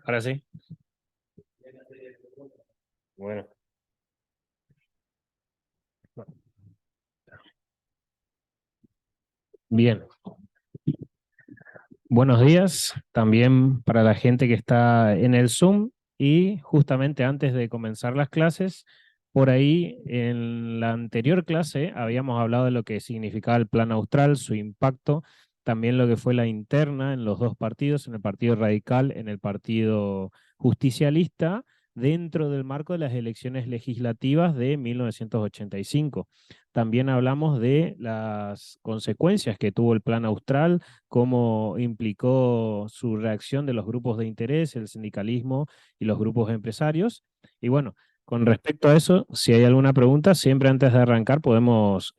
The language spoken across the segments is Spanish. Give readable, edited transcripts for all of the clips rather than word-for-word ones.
Ahora sí. Bueno. Bien. Buenos días también para la gente que está en el Zoom y justamente antes de comenzar las clases, por ahí en la anterior clase habíamos hablado de lo que significaba el Plan Austral, su impacto, también lo que fue la interna en los dos partidos, en el Partido Radical, en el Partido Justicialista, dentro del marco de las elecciones legislativas de 1985. También hablamos de las consecuencias que tuvo el Plan Austral, cómo implicó su reacción de los grupos de interés, el sindicalismo y los grupos empresarios. Y bueno, con respecto a eso, si hay alguna pregunta, siempre antes de arrancar podemos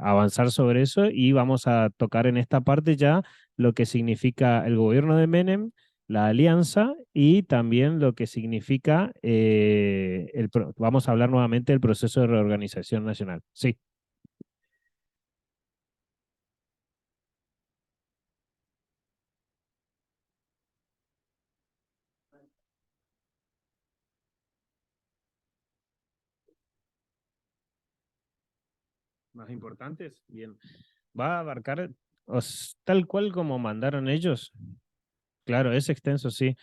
avanzar sobre eso y vamos a tocar en esta parte ya lo que significa el gobierno de Menem, la alianza y también lo que significa, vamos a hablar nuevamente del proceso de reorganización nacional. Sí. Más importantes, bien. Va a abarcar tal cual como mandaron ellos. Claro, es extenso, sí.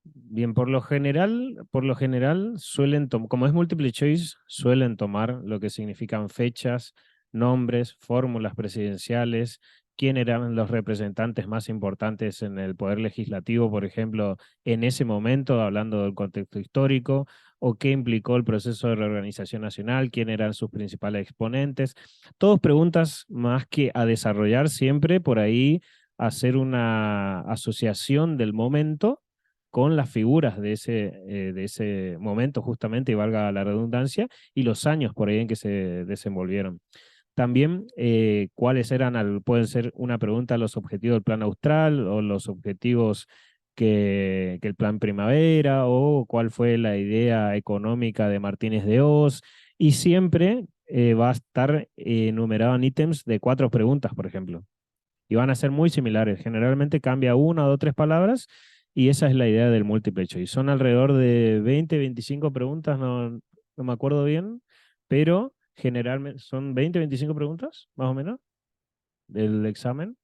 Bien, por lo general suelen tomar, como es multiple choice, suelen tomar lo que significan fechas, nombres, fórmulas presidenciales, quién eran los representantes más importantes en el poder legislativo, por ejemplo, en ese momento, hablando del contexto histórico, o qué implicó el proceso de reorganización nacional, quién eran sus principales exponentes. Todas preguntas más que a desarrollar siempre por ahí, hacer una asociación del momento con las figuras de ese momento justamente, y valga la redundancia, y los años por ahí en que se desenvolvieron. También, cuáles eran, pueden ser una pregunta, los objetivos del plan austral o los objetivos que el plan primavera o cuál fue la idea económica de Martínez de Oz. Y siempre va a estar enumerado en ítems de 4 preguntas, por ejemplo, y van a ser muy similares. Generalmente cambia una o dos, tres palabras y esa es la idea del múltiple choice. Son alrededor de 20, 25 preguntas, no me acuerdo bien, pero generalmente son 20, 25 preguntas, más o menos, del examen.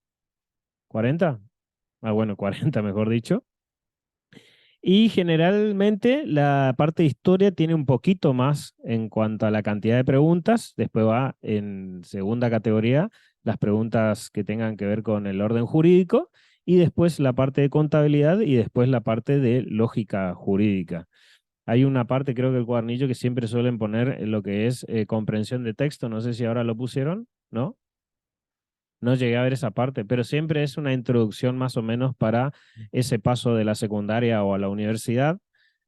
¿40? Ah, bueno, 40 mejor dicho. Y generalmente la parte de historia tiene un poquito más en cuanto a la cantidad de preguntas. Después va en segunda categoría las preguntas que tengan que ver con el orden jurídico y después la parte de contabilidad y después la parte de lógica jurídica. Hay una parte, creo que el cuadernillo, que siempre suelen poner en lo que es comprensión de texto. No sé si ahora lo pusieron, ¿no? No llegué a ver esa parte, pero siempre es una introducción más o menos para ese paso de la secundaria o a la universidad,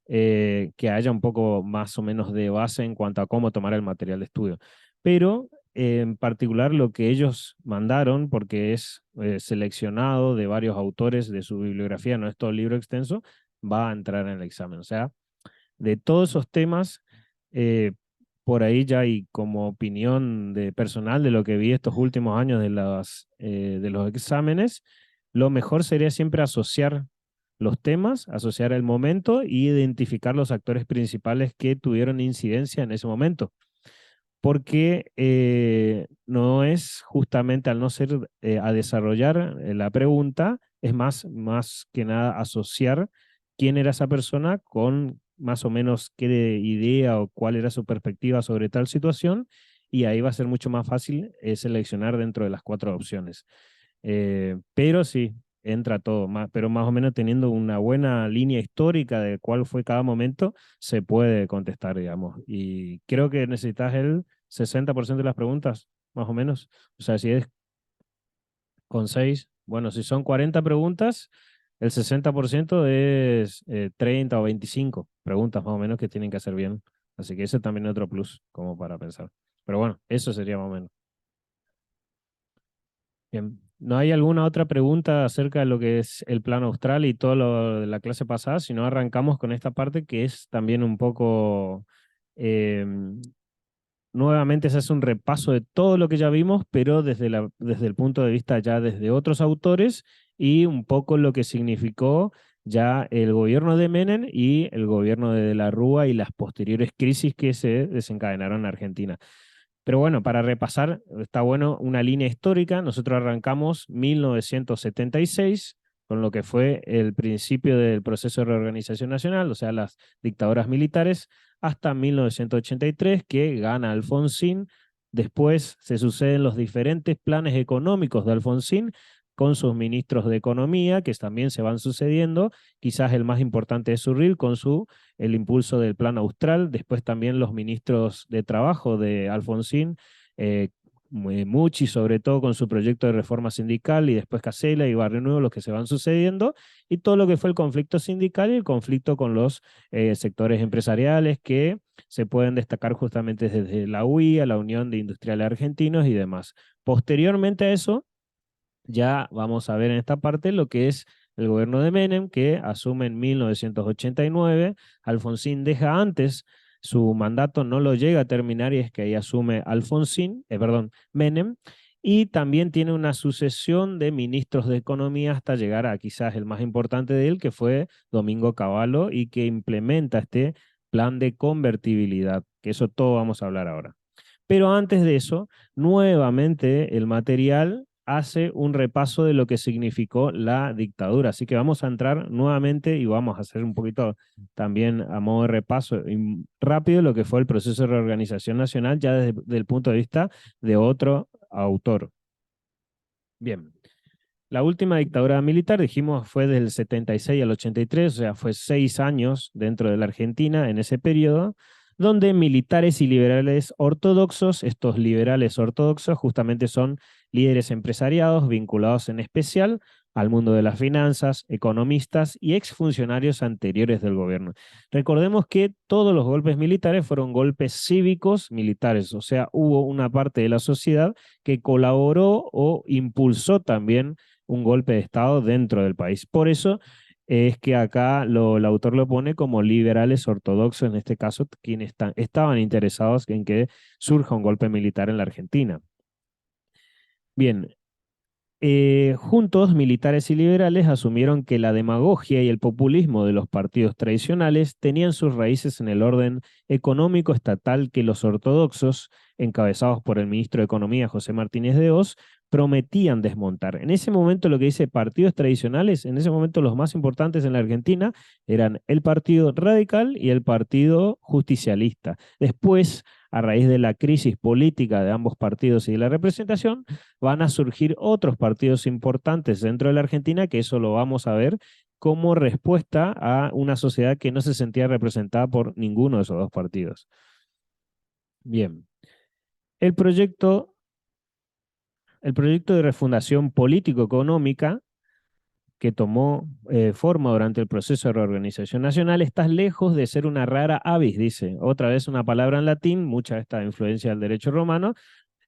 que haya un poco más o menos de base en cuanto a cómo tomar el material de estudio. Pero en particular lo que ellos mandaron, porque es seleccionado de varios autores de su bibliografía, no es todo el libro extenso, va a entrar en el examen. O sea, de todos esos temas, eh, por ahí ya y como opinión de personal de lo que vi estos últimos años de los exámenes, lo mejor sería siempre asociar los temas, asociar el momento y identificar los actores principales que tuvieron incidencia en ese momento. Porque no es justamente al no ser a desarrollar la pregunta, es más que nada asociar quién era esa persona con más o menos qué idea o cuál era su perspectiva sobre tal situación, y ahí va a ser mucho más fácil seleccionar dentro de las 4 opciones. Pero sí, entra todo, pero más o menos teniendo una buena línea histórica de cuál fue cada momento, se puede contestar, digamos. Y creo que necesitas el 60% de las preguntas, más o menos. O sea, si es con 6, bueno, si son 40 preguntas, el 60% es 30 o 25 preguntas más o menos que tienen que hacer bien. Así que ese también es otro plus, como para pensar. Pero bueno, eso sería más o menos. Bien. ¿No hay alguna otra pregunta acerca de lo que es el plano austral y todo lo de la clase pasada? Si no, arrancamos con esta parte que es también un poco, eh, nuevamente se hace un repaso de todo lo que ya vimos, pero desde el punto de vista ya desde otros autores y un poco lo que significó ya el gobierno de Menem y el gobierno de la Rúa y las posteriores crisis que se desencadenaron en Argentina. Pero bueno, para repasar, está bueno una línea histórica. Nosotros arrancamos 1976 con lo que fue el principio del proceso de reorganización nacional, o sea, las dictaduras militares, hasta 1983, que gana Alfonsín. Después se suceden los diferentes planes económicos de Alfonsín con sus ministros de Economía, que también se van sucediendo. Quizás el más importante es Surril, con el impulso del Plan Austral. Después también los ministros de Trabajo de Alfonsín, eh, Mucci sobre todo con su proyecto de reforma sindical, y después Casella y Barrio Nuevo, los que se van sucediendo, y todo lo que fue el conflicto sindical y el conflicto con los sectores empresariales, que se pueden destacar justamente desde la UIA, la Unión de Industriales Argentinos y demás. Posteriormente a eso, ya vamos a ver en esta parte lo que es el gobierno de Menem, que asume en 1989. Alfonsín deja antes su mandato, no lo llega a terminar, y es que ahí asume Menem, y también tiene una sucesión de ministros de Economía hasta llegar a quizás el más importante de él, que fue Domingo Cavallo, y que implementa este plan de convertibilidad, que eso todo vamos a hablar ahora. Pero antes de eso, nuevamente el material hace un repaso de lo que significó la dictadura. Así que vamos a entrar nuevamente y vamos a hacer un poquito también a modo de repaso rápido lo que fue el proceso de reorganización nacional ya desde el punto de vista de otro autor. Bien. La última dictadura militar, dijimos, fue del 76 al 83, o sea, fue 6 años dentro de la Argentina en ese periodo, donde militares y liberales ortodoxos, estos liberales ortodoxos justamente son líderes empresariados vinculados en especial al mundo de las finanzas, economistas y exfuncionarios anteriores del gobierno. Recordemos que todos los golpes militares fueron golpes cívicos militares, o sea, hubo una parte de la sociedad que colaboró o impulsó también un golpe de Estado dentro del país. Por eso es que acá el autor lo pone como liberales ortodoxos, en este caso, quienes estaban interesados en que surja un golpe militar en la Argentina. Bien, juntos, militares y liberales asumieron que la demagogia y el populismo de los partidos tradicionales tenían sus raíces en el orden económico estatal que los ortodoxos, encabezados por el ministro de Economía José Martínez de Hoz, prometían desmontar. En ese momento, lo que dice partidos tradicionales, en ese momento los más importantes en la Argentina eran el Partido Radical y el Partido Justicialista. Después, a raíz de la crisis política de ambos partidos y de la representación, van a surgir otros partidos importantes dentro de la Argentina, que eso lo vamos a ver como respuesta a una sociedad que no se sentía representada por ninguno de esos dos partidos. Bien, el proyecto de refundación político-económica que tomó forma durante el proceso de reorganización nacional está lejos de ser una rara avis, dice. Otra vez una palabra en latín, mucha de esta influencia del derecho romano,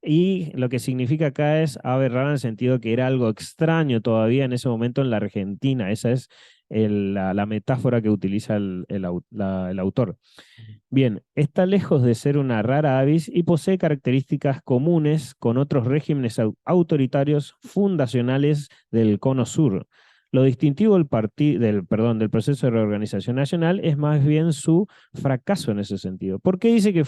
y lo que significa acá es ave rara en el sentido que era algo extraño todavía en ese momento en la Argentina. Esa es la metáfora que utiliza el autor. Bien, está lejos de ser una rara avis y posee características comunes con otros regímenes autoritarios fundacionales del Cono Sur. Lo distintivo del proceso de reorganización nacional es más bien su fracaso en ese sentido. ¿Por qué dice que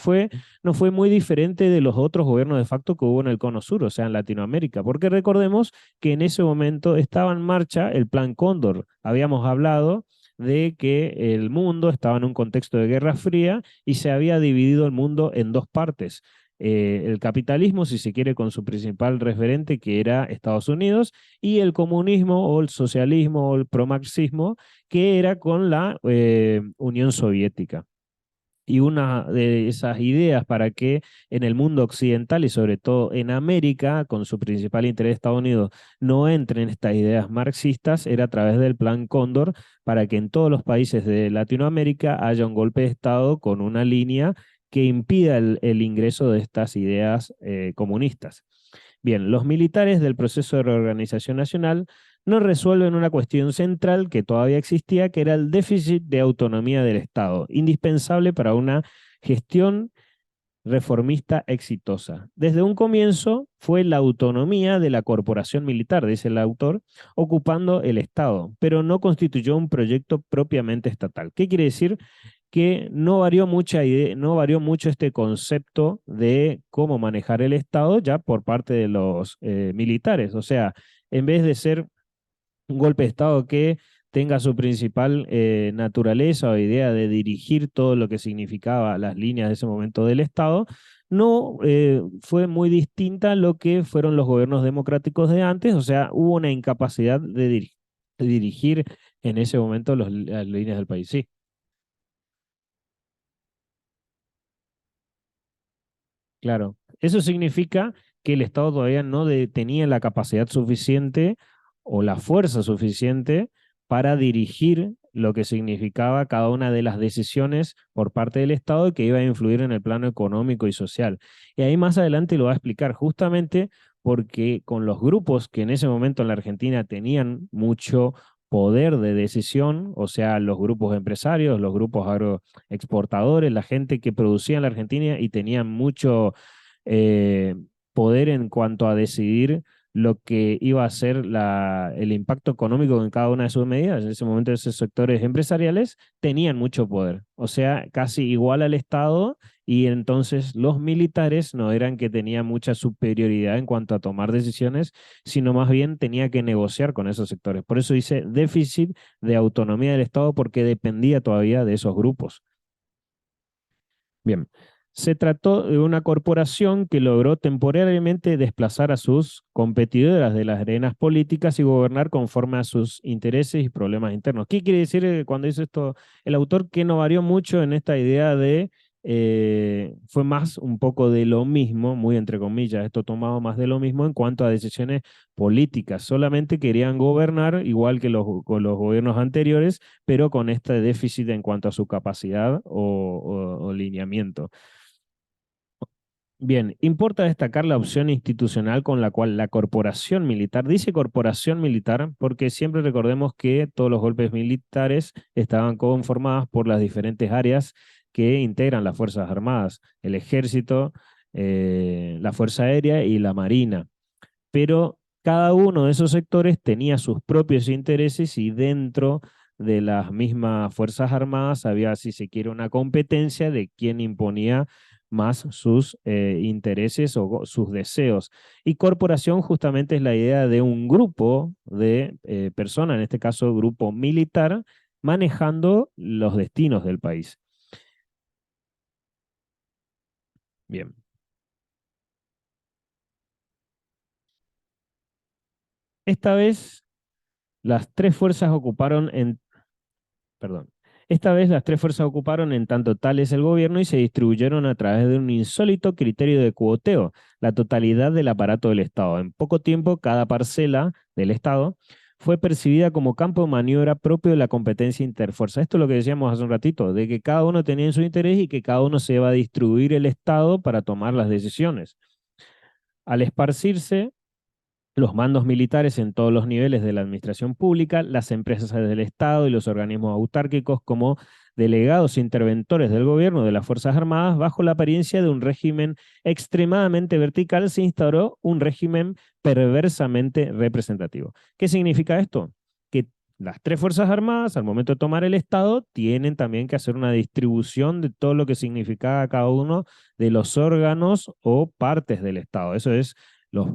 no fue muy diferente de los otros gobiernos de facto que hubo en el Cono Sur, o sea, en Latinoamérica? Porque recordemos que en ese momento estaba en marcha el Plan Cóndor. Habíamos hablado de que el mundo estaba en un contexto de Guerra Fría y se había dividido el mundo en dos partes. El capitalismo, si se quiere, con su principal referente, que era Estados Unidos, y el comunismo o el socialismo o el promarxismo, que era con la Unión Soviética. Y una de esas ideas para que en el mundo occidental y sobre todo en América, con su principal interés Estados Unidos, no entren estas ideas marxistas, era a través del Plan Cóndor, para que en todos los países de Latinoamérica haya un golpe de Estado con una línea que impida el ingreso de estas ideas comunistas. Bien, los militares del proceso de reorganización nacional no resuelven una cuestión central que todavía existía, que era el déficit de autonomía del Estado, indispensable para una gestión reformista exitosa. Desde un comienzo fue la autonomía de la corporación militar, dice el autor, ocupando el Estado, pero no constituyó un proyecto propiamente estatal. ¿Qué quiere decir? Que no varió no varió mucho este concepto de cómo manejar el Estado ya por parte de los militares. O sea, en vez de ser un golpe de Estado que tenga su principal naturaleza o idea de dirigir todo lo que significaba las líneas de ese momento del Estado, no fue muy distinta a lo que fueron los gobiernos democráticos de antes, o sea, hubo una incapacidad de dirigir en ese momento las líneas del país. Sí, claro. Eso significa que el Estado todavía no tenía la capacidad suficiente o la fuerza suficiente para dirigir lo que significaba cada una de las decisiones por parte del Estado que iba a influir en el plano económico y social. Y ahí más adelante lo va a explicar justamente porque con los grupos que en ese momento en la Argentina tenían mucho poder de decisión, o sea, los grupos empresarios, los grupos agroexportadores, la gente que producía en la Argentina y tenían mucho eh, poder en cuanto a decidir lo que iba a ser el impacto económico en cada una de sus medidas. En ese momento esos sectores empresariales tenían mucho poder, o sea, casi igual al Estado, y entonces los militares no eran que tenían mucha superioridad en cuanto a tomar decisiones, sino más bien tenía que negociar con esos sectores. Por eso dice déficit de autonomía del Estado porque dependía todavía de esos grupos. Bien, se trató de una corporación que logró temporariamente desplazar a sus competidoras de las arenas políticas y gobernar conforme a sus intereses y problemas internos. ¿Qué quiere decir cuando dice esto el autor? Que no varió mucho en esta idea de, fue más un poco de lo mismo, muy entre comillas, esto tomado más de lo mismo en cuanto a decisiones políticas. Solamente querían gobernar igual que con los gobiernos anteriores, pero con este déficit en cuanto a su capacidad o lineamiento. Bien, importa destacar la opción institucional con la cual la corporación militar, dice corporación militar porque siempre recordemos que todos los golpes militares estaban conformados por las diferentes áreas que integran las Fuerzas Armadas, el Ejército, la Fuerza Aérea y la Marina, pero cada uno de esos sectores tenía sus propios intereses y dentro de las mismas Fuerzas Armadas había, si se quiere, una competencia de quién imponía más sus intereses o sus deseos. Y corporación justamente es la idea de un grupo de personas, en este caso grupo militar, manejando los destinos del país. Bien. Esta vez las tres fuerzas ocuparon en Perdón. Esta vez las tres fuerzas ocuparon en tanto tal es el gobierno y se distribuyeron a través de un insólito criterio de cuoteo, la totalidad del aparato del Estado. En poco tiempo, cada parcela del Estado fue percibida como campo de maniobra propio de la competencia interfuerza. Esto es lo que decíamos hace un ratito, de que cada uno tenía su interés y que cada uno se iba a distribuir el Estado para tomar las decisiones. Al esparcirse los mandos militares en todos los niveles de la administración pública, las empresas del Estado y los organismos autárquicos como delegados interventores del gobierno de las Fuerzas Armadas, bajo la apariencia de un régimen extremadamente vertical, se instauró un régimen perversamente representativo. ¿Qué significa esto? Que las tres Fuerzas Armadas, al momento de tomar el Estado, tienen también que hacer una distribución de todo lo que significaba cada uno de los órganos o partes del Estado. Eso es los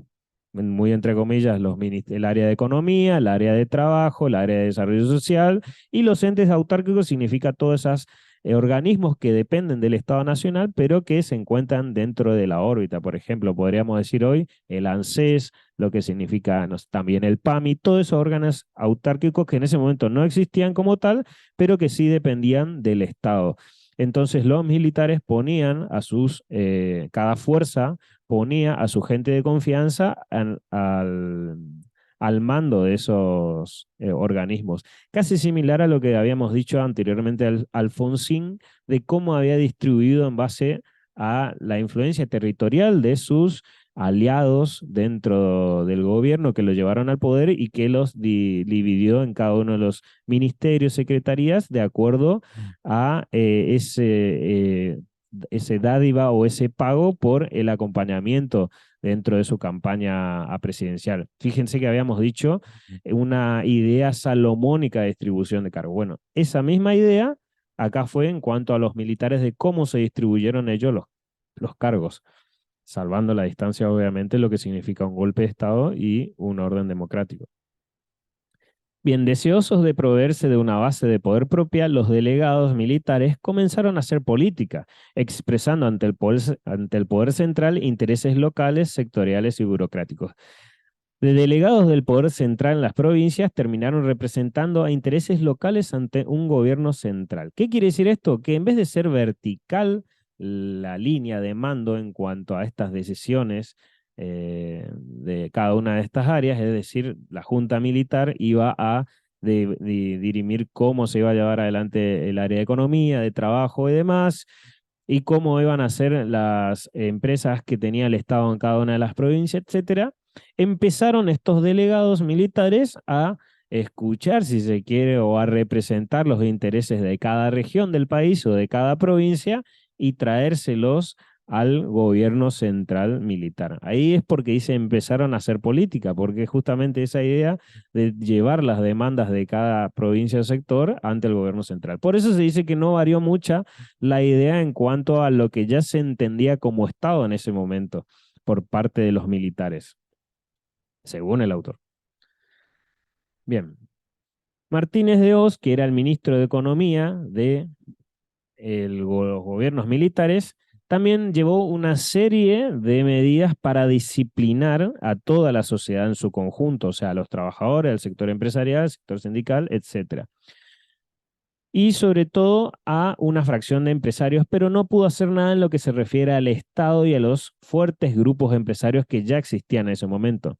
muy entre comillas, el área de economía, el área de trabajo, el área de desarrollo social, y los entes autárquicos significa todos esos organismos que dependen del Estado Nacional, pero que se encuentran dentro de la órbita. Por ejemplo, podríamos decir hoy el ANSES, lo que significa también el PAMI, todos esos órganos autárquicos que en ese momento no existían como tal, pero que sí dependían del Estado. Entonces los militares ponían cada fuerza ponía a su gente de confianza al mando de esos organismos. Casi similar a lo que habíamos dicho anteriormente Alfonsín, de cómo había distribuido en base a la influencia territorial de sus aliados dentro del gobierno que lo llevaron al poder y que los dividió en cada uno de los ministerios, secretarías, de acuerdo a ese ese dádiva o ese pago por el acompañamiento dentro de su campaña a presidencial. Fíjense que habíamos dicho una idea salomónica de distribución de cargos. Bueno, esa misma idea acá fue en cuanto a los militares de cómo se distribuyeron ellos los cargos, salvando la distancia, obviamente, lo que significa un golpe de Estado y un orden democrático. Bien, deseosos de proveerse de una base de poder propia, los delegados militares comenzaron a hacer política, expresando ante el poder central intereses locales, sectoriales y burocráticos. De delegados del poder central en las provincias terminaron representando a intereses locales ante un gobierno central. ¿Qué quiere decir esto? Que en vez de ser vertical la línea de mando en cuanto a estas decisiones de cada una de estas áreas, es decir, la Junta Militar iba a dirimir cómo se iba a llevar adelante el área de economía, de trabajo y demás, y cómo iban a ser las empresas que tenía el Estado en cada una de las provincias, etcétera. Empezaron estos delegados militares a escuchar, si se quiere, o a representar los intereses de cada región del país o de cada provincia y traérselos al gobierno central militar. Ahí es porque dice empezaron a hacer política, porque justamente esa idea de llevar las demandas de cada provincia o sector ante el gobierno central. Por eso se dice que no varió mucha la idea en cuanto a lo que ya se entendía como Estado en ese momento por parte de los militares, según el autor. Bien, Martínez de Hoz, que era el ministro de Economía de los gobiernos militares, también llevó una serie de medidas para disciplinar a toda la sociedad en su conjunto, o sea, a los trabajadores, al sector empresarial, al sector sindical, etcétera. Y sobre todo a una fracción de empresarios, pero no pudo hacer nada en lo que se refiere al Estado y a los fuertes grupos empresarios que ya existían en ese momento.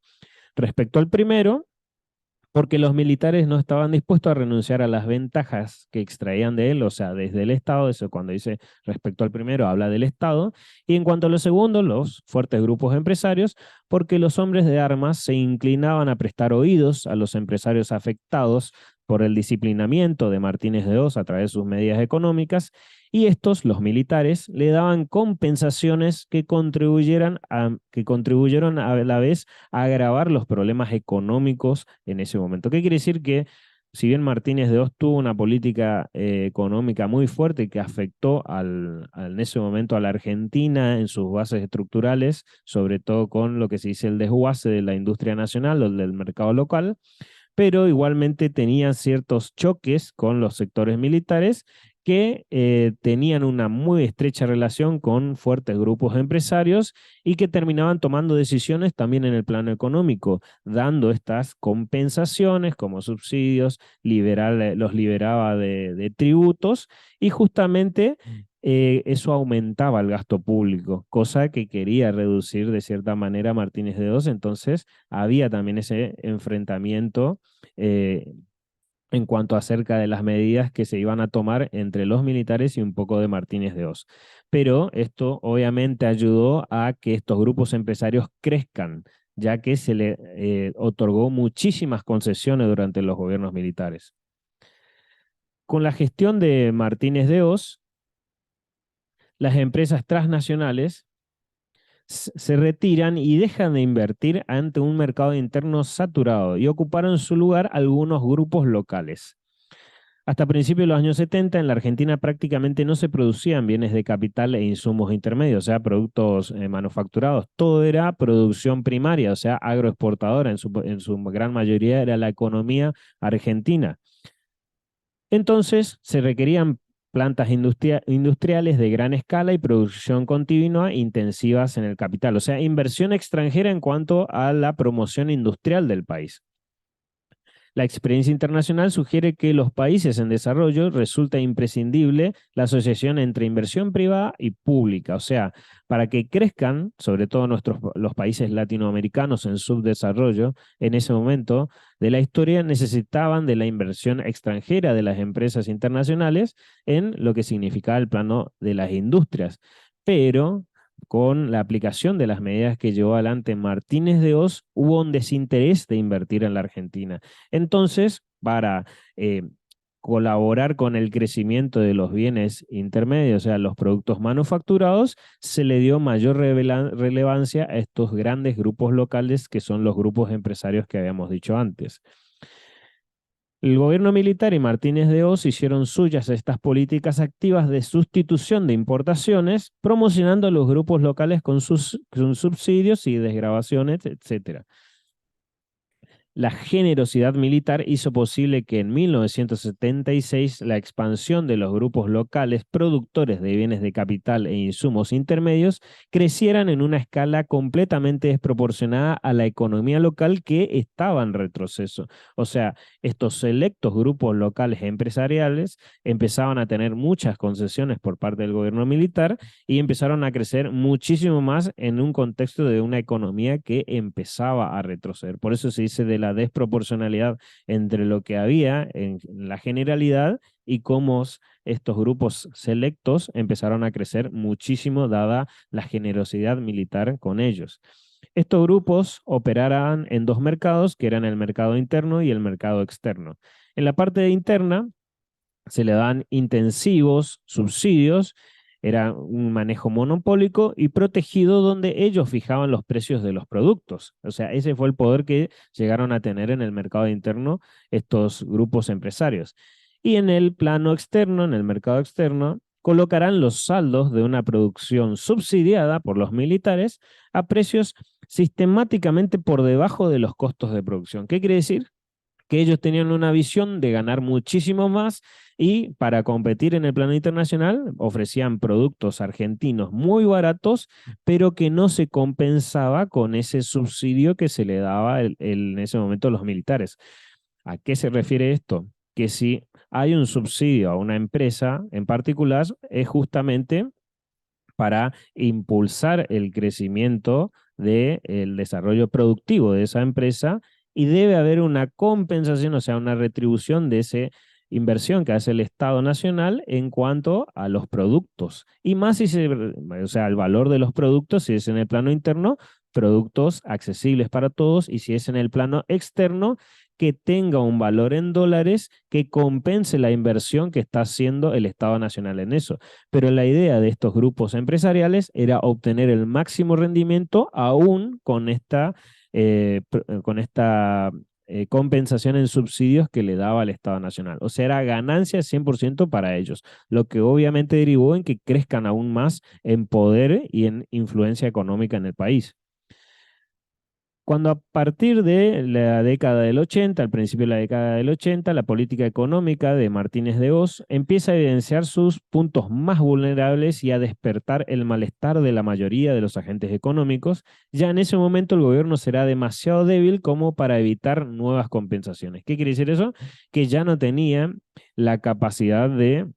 Respecto al primero, porque los militares no estaban dispuestos a renunciar a las ventajas que extraían de él, o sea, desde el Estado, eso cuando dice respecto al primero habla del Estado, y en cuanto a lo segundo, los fuertes grupos empresarios, porque los hombres de armas se inclinaban a prestar oídos a los empresarios afectados por el disciplinamiento de Martínez de Hoz a través de sus medidas económicas, y estos, los militares, le daban compensaciones que contribuyeron a la vez a agravar los problemas económicos en ese momento. ¿Qué quiere decir? Que si bien Martínez de Hoz tuvo una política económica muy fuerte que afectó en ese momento a la Argentina en sus bases estructurales, sobre todo con lo que se dice el desguace de la industria nacional o del mercado local, pero igualmente tenía ciertos choques con los sectores militares que tenían una muy estrecha relación con fuertes grupos empresarios y que terminaban tomando decisiones también en el plano económico, dando estas compensaciones como subsidios, los liberaba de tributos y justamente eso aumentaba el gasto público, cosa que quería reducir de cierta manera Martínez de Hoz, entonces había también ese enfrentamiento eh, en cuanto acerca de las medidas que se iban a tomar entre los militares y un poco de Martínez de Hoz. Pero esto obviamente ayudó a que estos grupos empresarios crezcan, ya que se le otorgó muchísimas concesiones durante los gobiernos militares. Con la gestión de Martínez de Hoz, las empresas transnacionales se retiran y dejan de invertir ante un mercado interno saturado y ocuparon su lugar algunos grupos locales. Hasta principios de los años 70 en la Argentina prácticamente no se producían bienes de capital e insumos intermedios, o sea, productos manufacturados. Todo era producción primaria, o sea, agroexportadora. En su gran mayoría era la economía argentina. Entonces se requerían plantas industriales de gran escala y producción continua intensivas en el capital, o sea, inversión extranjera en cuanto a la promoción industrial del país. La experiencia internacional sugiere que los países en desarrollo resulta imprescindible la asociación entre inversión privada y pública, o sea, para que crezcan, sobre todo los países latinoamericanos en subdesarrollo, en ese momento de la historia necesitaban de la inversión extranjera de las empresas internacionales en lo que significaba el plano de las industrias. Pero con la aplicación de las medidas que llevó adelante Martínez de Hoz, hubo un desinterés de invertir en la Argentina. Entonces, para colaborar con el crecimiento de los bienes intermedios, o sea, los productos manufacturados, se le dio mayor relevancia a estos grandes grupos locales que son los grupos empresarios que habíamos dicho antes. El gobierno militar y Martínez de Hoz hicieron suyas estas políticas activas de sustitución de importaciones, promocionando a los grupos locales con sus subsidios y desgravaciones, etc. La generosidad militar hizo posible que en 1976 la expansión de los grupos locales productores de bienes de capital e insumos intermedios crecieran en una escala completamente desproporcionada a la economía local que estaba en retroceso. O sea, estos selectos grupos locales empresariales empezaban a tener muchas concesiones por parte del gobierno militar y empezaron a crecer muchísimo más en un contexto de una economía que empezaba a retroceder. Por eso se dice de la desproporcionalidad entre lo que había en la generalidad y cómo estos grupos selectos empezaron a crecer muchísimo dada la generosidad militar con ellos. Estos grupos operaban en dos mercados, que eran el mercado interno y el mercado externo. En la parte interna se le dan intensivos subsidios, era un manejo monopólico y protegido donde ellos fijaban los precios de los productos. O sea, ese fue el poder que llegaron a tener en el mercado interno estos grupos empresarios. Y en el plano externo, en el mercado externo, colocarán los saldos de una producción subsidiada por los militares a precios sistemáticamente por debajo de los costos de producción. ¿Qué quiere decir? Que ellos tenían una visión de ganar muchísimo más y para competir en el plano internacional ofrecían productos argentinos muy baratos, pero que no se compensaba con ese subsidio que se le daba en ese momento a los militares. ¿A qué se refiere esto? Que si hay un subsidio a una empresa en particular, es justamente para impulsar el crecimiento del desarrollo productivo de esa empresa y debe haber una compensación, o sea, una retribución de esa inversión que hace el Estado Nacional en cuanto a los productos. Y más si o sea, el valor de los productos, si es en el plano interno, productos accesibles para todos, y si es en el plano externo, que tenga un valor en dólares que compense la inversión que está haciendo el Estado Nacional en eso. Pero la idea de estos grupos empresariales era obtener el máximo rendimiento aún con esta compensación en subsidios que le daba el Estado Nacional. O sea, era ganancia 100% para ellos, lo que obviamente derivó en que crezcan aún más en poder y en influencia económica en el país. Cuando a partir de la década del 80, al principio de la década del 80, la política económica de Martínez de Hoz empieza a evidenciar sus puntos más vulnerables y a despertar el malestar de la mayoría de los agentes económicos, ya en ese momento el gobierno será demasiado débil como para evitar nuevas compensaciones. ¿Qué quiere decir eso? Que ya no tenía la capacidad de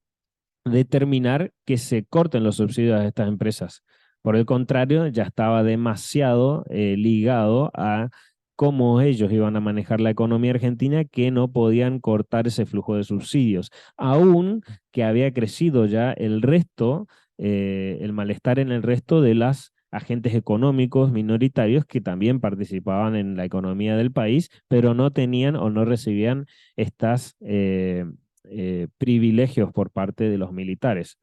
determinar que se corten los subsidios a estas empresas. Por el contrario, ya estaba demasiado ligado a cómo ellos iban a manejar la economía argentina que no podían cortar ese flujo de subsidios, aún que había crecido ya el resto, el malestar en el resto de las agentes económicos minoritarios que también participaban en la economía del país, pero no tenían o no recibían estas privilegios por parte de los militares.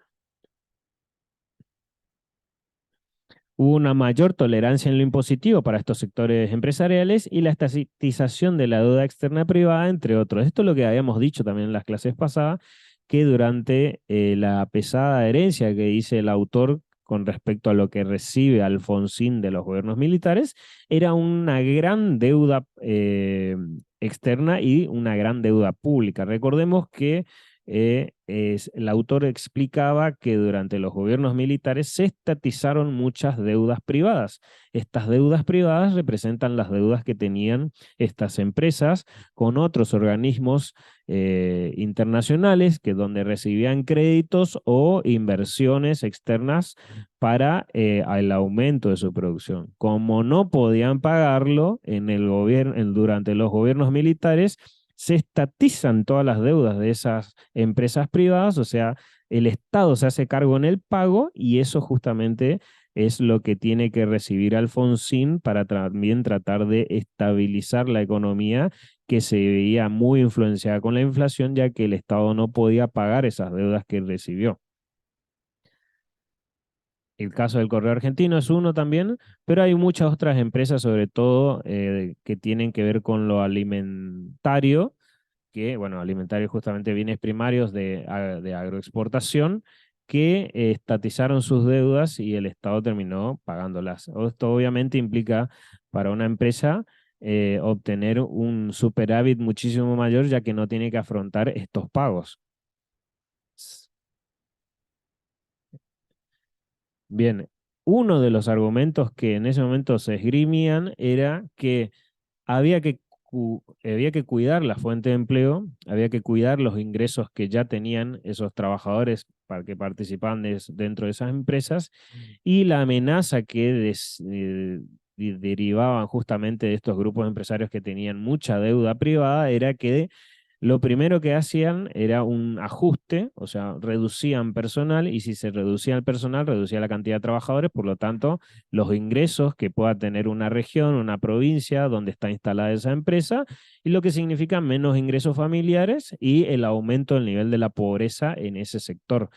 Hubo una mayor tolerancia en lo impositivo para estos sectores empresariales y la estatización de la deuda externa privada, entre otros. Esto es lo que habíamos dicho también en las clases pasadas, que durante la pesada herencia que dice el autor con respecto a lo que recibe Alfonsín de los gobiernos militares, era una gran deuda externa y una gran deuda pública. Recordemos que el autor explicaba que durante los gobiernos militares se estatizaron muchas deudas privadas. Estas deudas privadas representan las deudas que tenían estas empresas con otros organismos internacionales que donde recibían créditos o inversiones externas para el aumento de su producción. Como no podían pagarlo durante los gobiernos militares, se estatizan todas las deudas de esas empresas privadas, o sea, el Estado se hace cargo en el pago y eso justamente es lo que tiene que recibir Alfonsín para también tratar de estabilizar la economía que se veía muy influenciada con la inflación, ya que el Estado no podía pagar esas deudas que recibió. El caso del Correo Argentino es uno también, pero hay muchas otras empresas, sobre todo que tienen que ver con lo alimentario, que, bueno, alimentario justamente bienes primarios de agroexportación, que estatizaron sus deudas y el Estado terminó pagándolas. Esto obviamente implica para una empresa obtener un superávit muchísimo mayor, ya que no tiene que afrontar estos pagos. Bien, uno de los argumentos que en ese momento se esgrimían era que había que cuidar la fuente de empleo, había que cuidar los ingresos que ya tenían esos trabajadores para que participaban dentro de esas empresas y la amenaza que derivaban justamente de estos grupos empresarios que tenían mucha deuda privada era que lo primero que hacían era un ajuste, o sea, reducían personal y si se reducía el personal, reducía la cantidad de trabajadores, por lo tanto, los ingresos que pueda tener una región, una provincia donde está instalada esa empresa, y lo que significa menos ingresos familiares y el aumento del nivel de la pobreza en ese sector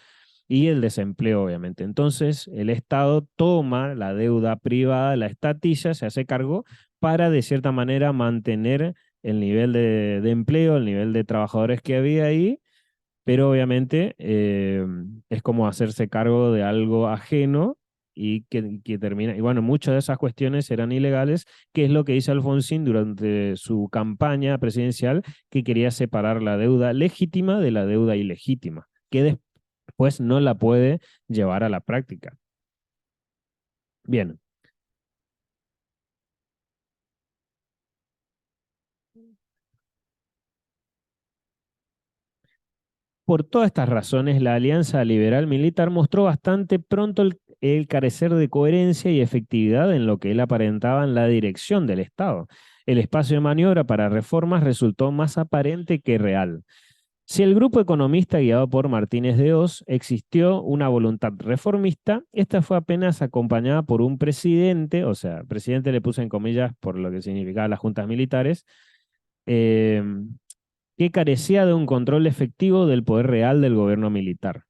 y el desempleo, obviamente. Entonces, el Estado toma la deuda privada, la estatiza, se hace cargo para, de cierta manera, mantener el nivel de empleo, el nivel de trabajadores que había ahí, pero obviamente es como hacerse cargo de algo ajeno y que termina. Y bueno, muchas de esas cuestiones eran ilegales, que es lo que dice Alfonsín durante su campaña presidencial, que quería separar la deuda legítima de la deuda ilegítima, que después no la puede llevar a la práctica. Bien. Por todas estas razones, la Alianza Liberal Militar mostró bastante pronto el carecer de coherencia y efectividad en lo que él aparentaba en la dirección del Estado. El espacio de maniobra para reformas resultó más aparente que real. Si el grupo economista guiado por Martínez de Oz existió una voluntad reformista, esta fue apenas acompañada por un presidente, o sea, presidente le puse en comillas por lo que significaba las juntas militares, eh, que carecía de un control efectivo del poder real del gobierno militar.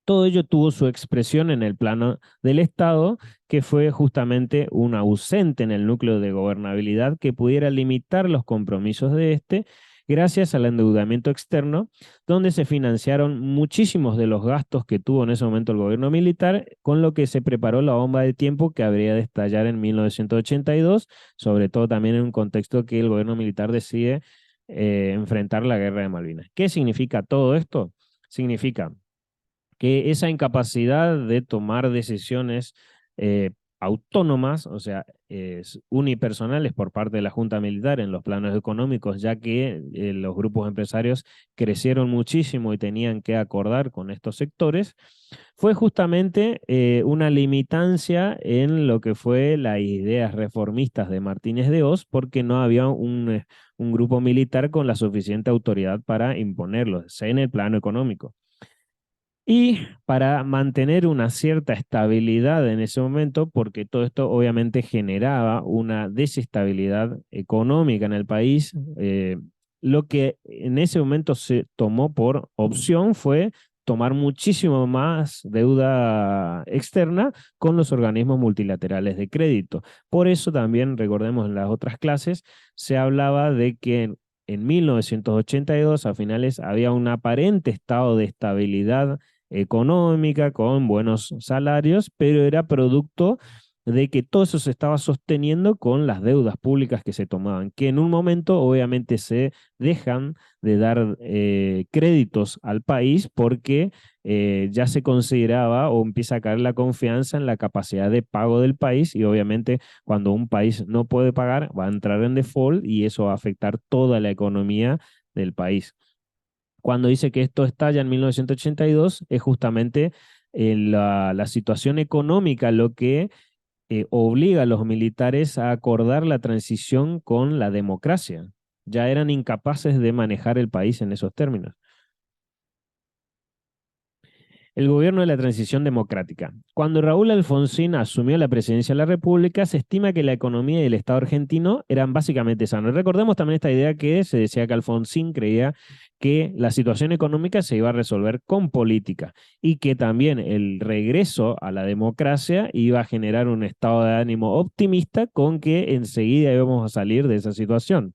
Todo ello tuvo su expresión en el plano del Estado, que fue justamente un ausente en el núcleo de gobernabilidad que pudiera limitar los compromisos de este, gracias al endeudamiento externo, donde se financiaron muchísimos de los gastos que tuvo en ese momento el gobierno militar, con lo que se preparó la bomba de tiempo que habría de estallar en 1982, sobre todo también en un contexto que el gobierno militar decide enfrentar la guerra de Malvinas. ¿Qué significa todo esto? Significa que esa incapacidad de tomar decisiones eh, autónomas, o sea, unipersonales por parte de la Junta Militar en los planos económicos, ya que los grupos empresarios crecieron muchísimo y tenían que acordar con estos sectores, fue justamente una limitancia en lo que fue las ideas reformistas de Martínez de Oz, porque no había un grupo militar con la suficiente autoridad para imponerlo, sea en el plano económico. Y para mantener una cierta estabilidad en ese momento, porque todo esto obviamente generaba una desestabilidad económica en el país, lo que en ese momento se tomó por opción fue tomar muchísimo más deuda externa con los organismos multilaterales de crédito. Por eso también, recordemos en las otras clases, se hablaba de que en 1982, a finales, había un aparente estado de estabilidad económica, con buenos salarios, pero era producto de que todo eso se estaba sosteniendo con las deudas públicas que se tomaban, que en un momento obviamente se dejan de dar créditos al país porque ya se consideraba o empieza a caer la confianza en la capacidad de pago del país y obviamente cuando un país no puede pagar va a entrar en default y eso va a afectar toda la economía del país. Cuando dice que esto estalla en 1982, es justamente la situación económica lo que obliga a los militares a acordar la transición con la democracia. Ya eran incapaces de manejar el país en esos términos. El gobierno de la transición democrática. Cuando Raúl Alfonsín asumió la presidencia de la República, se estima que la economía y el Estado argentino eran básicamente sanos. Recordemos también esta idea que se decía que Alfonsín creía que la situación económica se iba a resolver con política y que también el regreso a la democracia iba a generar un estado de ánimo optimista con que enseguida íbamos a salir de esa situación.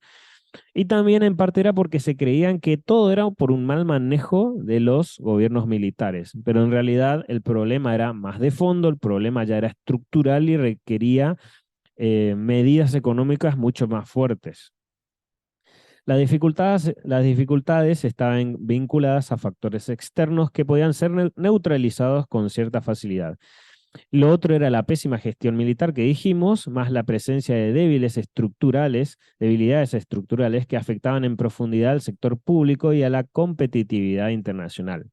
Y también en parte era porque se creían que todo era por un mal manejo de los gobiernos militares, pero en realidad el problema era más de fondo, el problema ya era estructural y requería medidas económicas mucho más fuertes. Las dificultades estaban vinculadas a factores externos que podían ser neutralizados con cierta facilidad. Lo otro era la pésima gestión militar que dijimos, más la presencia de debilidades estructurales que afectaban en profundidad al sector público y a la competitividad internacional.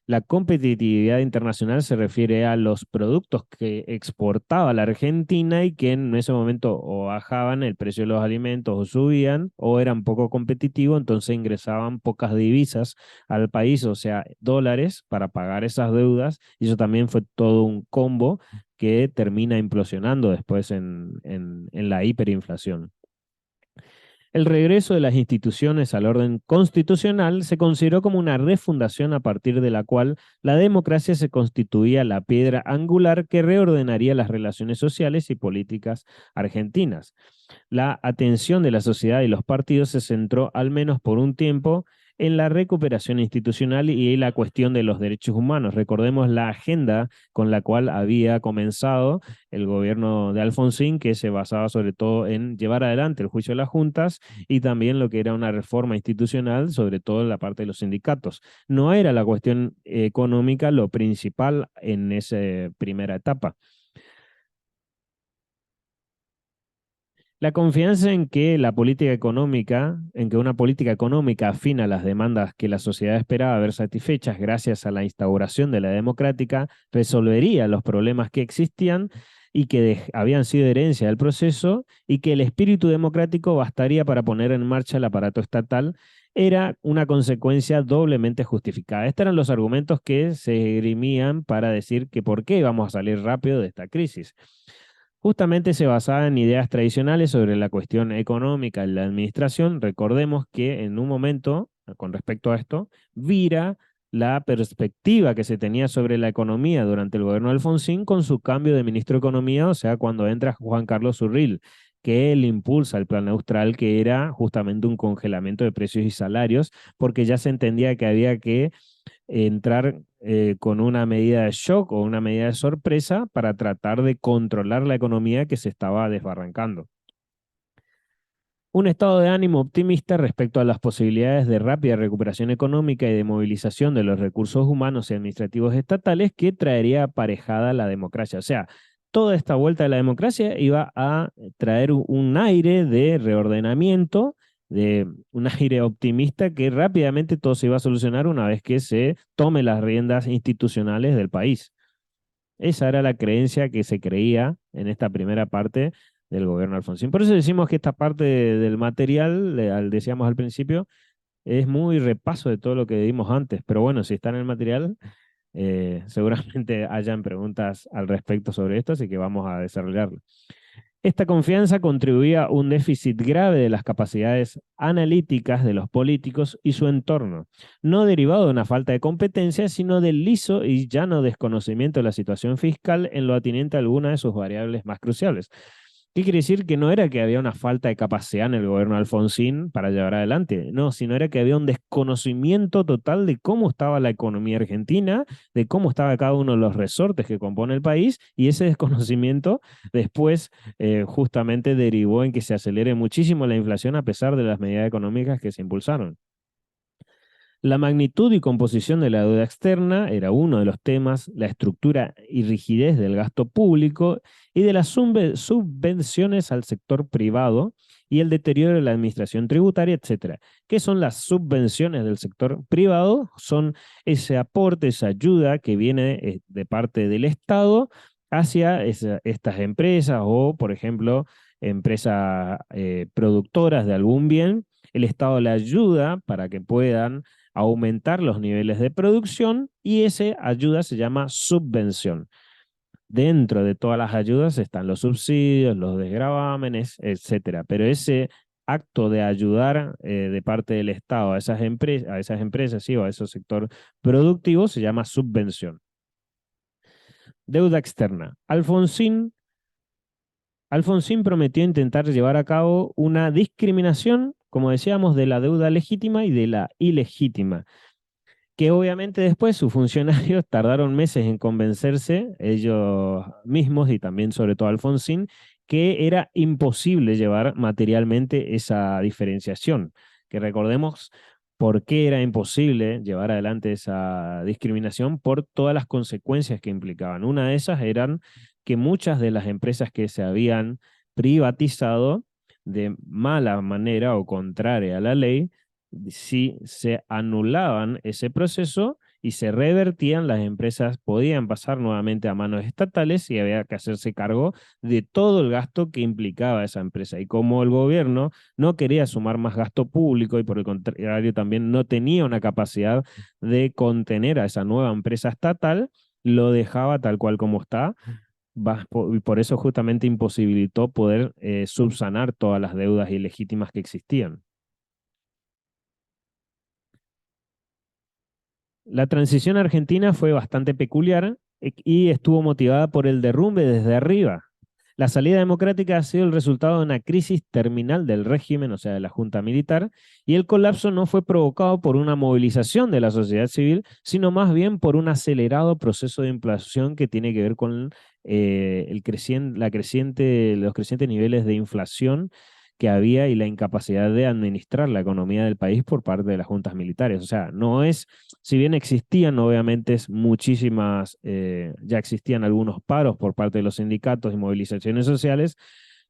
La competitividad internacional se refiere a los productos que exportaba la Argentina y que en ese momento o bajaban el precio de los alimentos o subían o eran poco competitivos, entonces ingresaban pocas divisas al país, o sea, dólares para pagar esas deudas, y eso también fue todo un combo que termina implosionando después en la hiperinflación. El regreso de las instituciones al orden constitucional se consideró como una refundación a partir de la cual la democracia se constituía la piedra angular que reordenaría las relaciones sociales y políticas argentinas. La atención de la sociedad y los partidos se centró, al menos por un tiempo, en la recuperación institucional y la cuestión de los derechos humanos. Recordemos la agenda con la cual había comenzado el gobierno de Alfonsín, que se basaba sobre todo en llevar adelante el juicio de las juntas y también lo que era una reforma institucional, sobre todo en la parte de los sindicatos. No era la cuestión económica lo principal en esa primera etapa. La confianza en que la política económica, en que una política económica afina las demandas que la sociedad esperaba ver satisfechas gracias a la instauración de la democrática, resolvería los problemas que existían y que habían sido herencia del proceso, y que el espíritu democrático bastaría para poner en marcha el aparato estatal, era una consecuencia doblemente justificada. Estos eran los argumentos que se esgrimían para decir que por qué íbamos a salir rápido de esta crisis. Justamente se basaba en ideas tradicionales sobre la cuestión económica y la administración. Recordemos que en un momento, con respecto a esto, vira la perspectiva que se tenía sobre la economía durante el gobierno de Alfonsín con su cambio de ministro de Economía, o sea, cuando entra Juan Carlos Urril, que él impulsa el plan austral, que era justamente un congelamiento de precios y salarios, porque ya se entendía que había que entrar con una medida de shock o una medida de sorpresa para tratar de controlar la economía que se estaba desbarrancando. Un estado de ánimo optimista respecto a las posibilidades de rápida recuperación económica y de movilización de los recursos humanos y administrativos estatales que traería aparejada la democracia. O sea, toda esta vuelta de la democracia iba a traer un aire de reordenamiento, de un aire optimista que rápidamente todo se iba a solucionar una vez que se tome las riendas institucionales del país. Esa era la creencia que se creía en esta primera parte del gobierno de Alfonsín. Por eso decimos que esta parte del material, decíamos al principio, es muy repaso de todo lo que dimos antes. Pero bueno, si está en el material, seguramente hayan preguntas al respecto sobre esto, así que vamos a desarrollarlo. Esta confianza contribuía a un déficit grave de las capacidades analíticas de los políticos y su entorno, no derivado de una falta de competencia, sino del liso y llano desconocimiento de la situación fiscal en lo atinente a alguna de sus variables más cruciales. ¿Qué quiere decir? Que no era que había una falta de capacidad en el gobierno de Alfonsín para llevar adelante, no, sino era que había un desconocimiento total de cómo estaba la economía argentina, de cómo estaba cada uno de los resortes que compone el país, y ese desconocimiento después justamente derivó en que se acelere muchísimo la inflación a pesar de las medidas económicas que se impulsaron. La magnitud y composición de la deuda externa era uno de los temas, la estructura y rigidez del gasto público y de las subvenciones al sector privado y el deterioro de la administración tributaria, etc. ¿Qué son las subvenciones del sector privado? Son ese aporte, esa ayuda que viene de parte del Estado hacia estas empresas o, por ejemplo, empresas productoras de algún bien. El Estado le ayuda para que puedan aumentar los niveles de producción y esa ayuda se llama subvención. Dentro de todas las ayudas están los subsidios, los desgravámenes, etcétera. Pero ese acto de ayudar de parte del Estado a esas empresas sí, o a ese sector productivo se llama subvención. Deuda externa. Alfonsín prometió intentar llevar a cabo una discriminación, como decíamos, de la deuda legítima y de la ilegítima, que obviamente después sus funcionarios tardaron meses en convencerse, ellos mismos y también sobre todo Alfonsín, que era imposible llevar materialmente esa diferenciación. Que recordemos por qué era imposible llevar adelante esa discriminación por todas las consecuencias que implicaban. Una de esas eran que muchas de las empresas que se habían privatizado de mala manera o contraria a la ley, si se anulaban ese proceso y se revertían, las empresas podían pasar nuevamente a manos estatales y había que hacerse cargo de todo el gasto que implicaba esa empresa. Y como el gobierno no quería sumar más gasto público y por el contrario también no tenía una capacidad de contener a esa nueva empresa estatal, lo dejaba tal cual como está. Y por eso justamente imposibilitó poder subsanar todas las deudas ilegítimas que existían. La transición argentina fue bastante peculiar y estuvo motivada por el derrumbe desde arriba. La salida democrática ha sido el resultado de una crisis terminal del régimen, o sea, de la junta militar, y el colapso no fue provocado por una movilización de la sociedad civil, sino más bien por un acelerado proceso de inflación que tiene que ver con los crecientes niveles de inflación que había y la incapacidad de administrar la economía del país por parte de las juntas militares. O sea, no es, si bien existían obviamente muchísimas, ya existían algunos paros por parte de los sindicatos y movilizaciones sociales,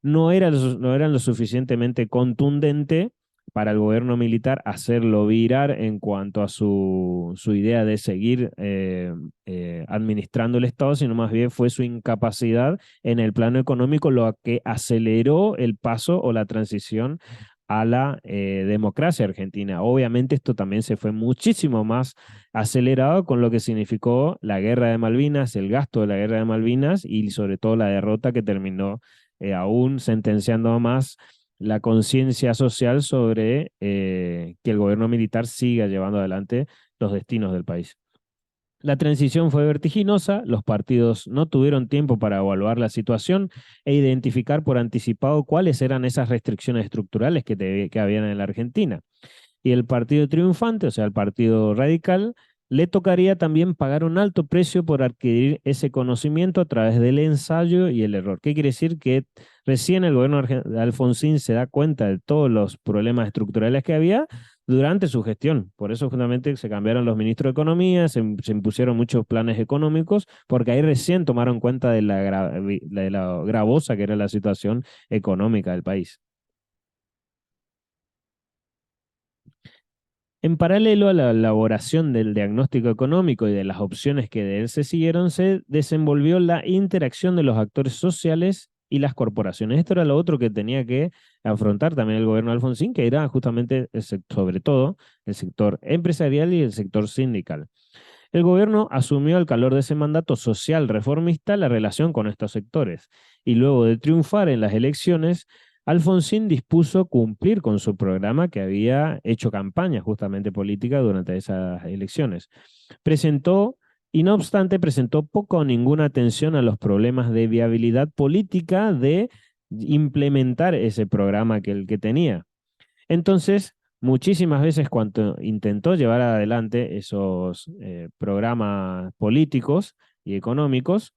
no eran lo suficientemente contundente para el gobierno militar hacerlo virar en cuanto a su idea de seguir administrando el Estado, sino más bien fue su incapacidad en el plano económico lo que aceleró el paso o la transición a la democracia argentina. Obviamente esto también se fue muchísimo más acelerado con lo que significó la guerra de Malvinas, el gasto de la guerra de Malvinas y sobre todo la derrota que terminó aún sentenciando más la conciencia social sobre que el gobierno militar siga llevando adelante los destinos del país. La transición fue vertiginosa, los partidos no tuvieron tiempo para evaluar la situación e identificar por anticipado cuáles eran esas restricciones estructurales que habían en la Argentina. Y el partido triunfante, o sea, el partido radical, le tocaría también pagar un alto precio por adquirir ese conocimiento a través del ensayo y el error. ¿Qué quiere decir? Que recién el gobierno de Alfonsín se da cuenta de todos los problemas estructurales que había durante su gestión. Por eso justamente se cambiaron los ministros de Economía, se impusieron muchos planes económicos, porque ahí recién tomaron cuenta de de la gravosa que era la situación económica del país. En paralelo a la elaboración del diagnóstico económico y de las opciones que de él se siguieron, se desenvolvió la interacción de los actores sociales y las corporaciones. Esto era lo otro que tenía que afrontar también el gobierno de Alfonsín, que era justamente, sobre todo, el sector empresarial y el sector sindical. El gobierno asumió al calor de ese mandato social reformista la relación con estos sectores y luego de triunfar en las elecciones, Alfonsín dispuso cumplir con su programa que había hecho campaña justamente política durante esas elecciones. Presentó, y no obstante, presentó poco o ninguna atención a los problemas de viabilidad política de implementar ese programa que el que tenía. Entonces, muchísimas veces cuando intentó llevar adelante esos programas políticos y económicos,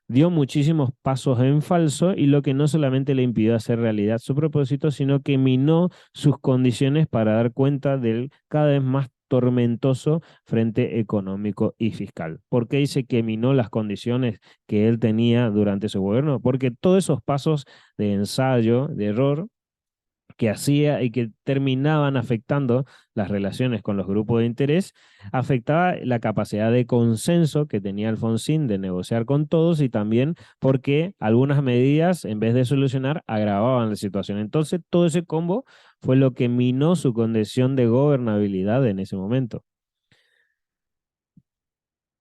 dio muchísimos pasos en falso y lo que no solamente le impidió hacer realidad su propósito, sino que minó sus condiciones para dar cuenta del cada vez más tormentoso frente económico y fiscal. ¿Por qué dice que minó las condiciones que él tenía durante su gobierno? Porque todos esos pasos de ensayo, de error, que hacía y que terminaban afectando las relaciones con los grupos de interés, afectaba la capacidad de consenso que tenía Alfonsín de negociar con todos y también porque algunas medidas, en vez de solucionar, agravaban la situación. Entonces, todo ese combo fue lo que minó su condición de gobernabilidad en ese momento.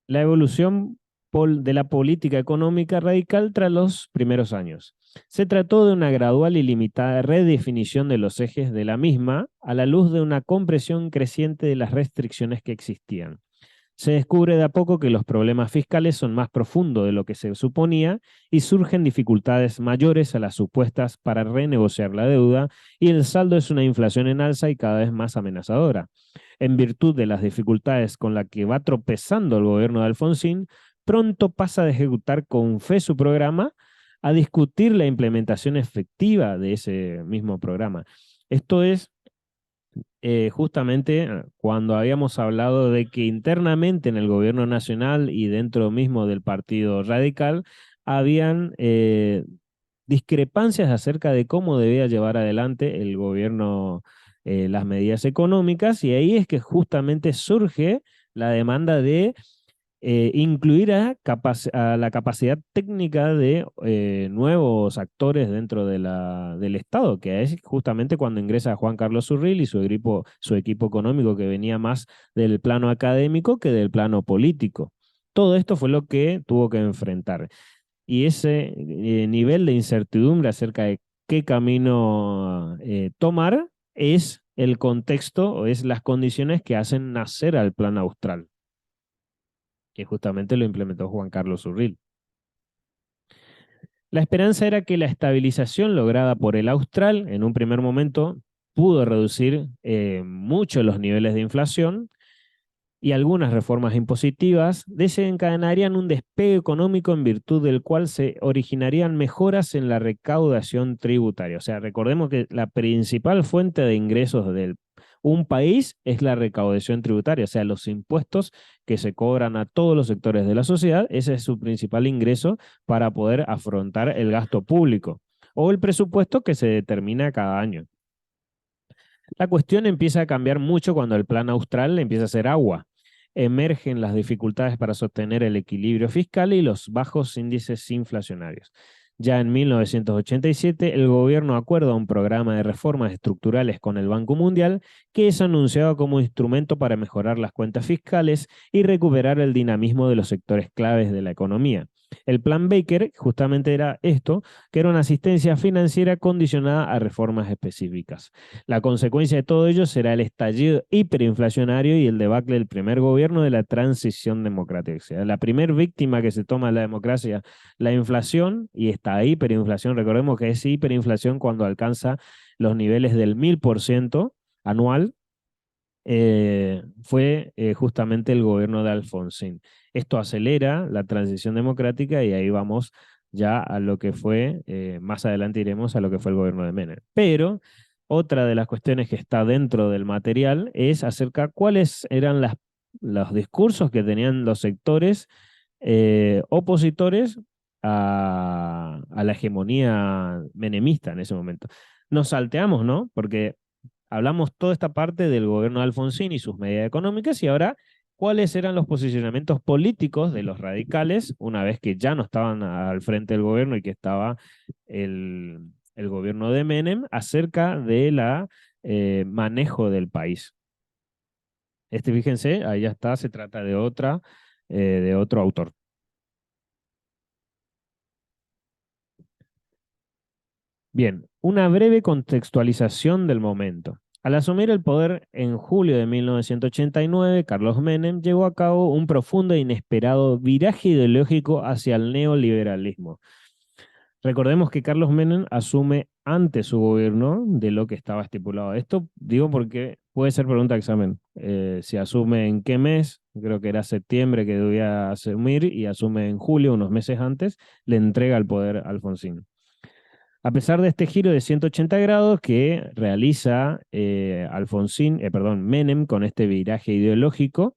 La evolución de la política económica radical tras los primeros años. Se trató de una gradual y limitada redefinición de los ejes de la misma a la luz de una compresión creciente de las restricciones que existían. Se descubre de a poco que los problemas fiscales son más profundos de lo que se suponía y surgen dificultades mayores a las supuestas para renegociar la deuda y el saldo es una inflación en alza y cada vez más amenazadora. En virtud de las dificultades con las que va tropezando el gobierno de Alfonsín, pronto pasa de ejecutar con fe su programa a discutir la implementación efectiva de ese mismo programa. Esto es justamente cuando habíamos hablado de que internamente en el gobierno nacional y dentro mismo del Partido Radical habían discrepancias acerca de cómo debía llevar adelante el gobierno las medidas económicas y ahí es que justamente surge la demanda de incluir a la capacidad técnica de nuevos actores dentro de del Estado, que es justamente cuando ingresa Juan Carlos Urril y su equipo económico que venía más del plano académico que del plano político. Todo esto fue lo que tuvo que enfrentar. Y ese nivel de incertidumbre acerca de qué camino tomar es el contexto o es las condiciones que hacen nacer al plan austral que justamente lo implementó Juan Carlos Urril. La esperanza era que la estabilización lograda por el Austral en un primer momento pudo reducir mucho los niveles de inflación y algunas reformas impositivas desencadenarían un despegue económico en virtud del cual se originarían mejoras en la recaudación tributaria. O sea, recordemos que la principal fuente de ingresos de un país es la recaudación tributaria, o sea, los impuestos que se cobran a todos los sectores de la sociedad, ese es su principal ingreso para poder afrontar el gasto público o el presupuesto que se determina cada año. La cuestión empieza a cambiar mucho cuando el plan austral empieza a ser agua. Emergen las dificultades para sostener el equilibrio fiscal y los bajos índices inflacionarios. Ya en 1987, el gobierno acuerda un programa de reformas estructurales con el Banco Mundial que es anunciado como instrumento para mejorar las cuentas fiscales y recuperar el dinamismo de los sectores claves de la economía. El plan Baker justamente era esto, que era una asistencia financiera condicionada a reformas específicas. La consecuencia de todo ello será el estallido hiperinflacionario y el debacle del primer gobierno de la transición democrática. O sea, la primera víctima que se toma de la democracia, la inflación, y esta hiperinflación, recordemos que es hiperinflación cuando alcanza los niveles del 1000% anual, fue justamente el gobierno de Alfonsín. Esto acelera la transición democrática y ahí vamos ya a lo que fue, más adelante iremos a lo que fue el gobierno de Menem. Pero otra de las cuestiones que está dentro del material es acerca cuáles eran los discursos que tenían los sectores opositores a la hegemonía menemista en ese momento. Nos salteamos, ¿no? Porque hablamos toda esta parte del gobierno de Alfonsín y sus medidas económicas y ahora cuáles eran los posicionamientos políticos de los radicales una vez que ya no estaban al frente del gobierno y que estaba el gobierno de Menem acerca de la manejo del país. Fíjense, ahí ya está, se trata de otro autor. Bien, una breve contextualización del momento. Al asumir el poder en julio de 1989, Carlos Menem llevó a cabo un profundo e inesperado viraje ideológico hacia el neoliberalismo. Recordemos que Carlos Menem asume antes su gobierno de lo que estaba estipulado. Esto digo porque puede ser pregunta de examen. Si asume en qué mes, creo que era septiembre que debía asumir y asume en julio, unos meses antes, le entrega el poder a Alfonsín. A pesar de este giro de 180 grados que realiza Menem con este viraje ideológico,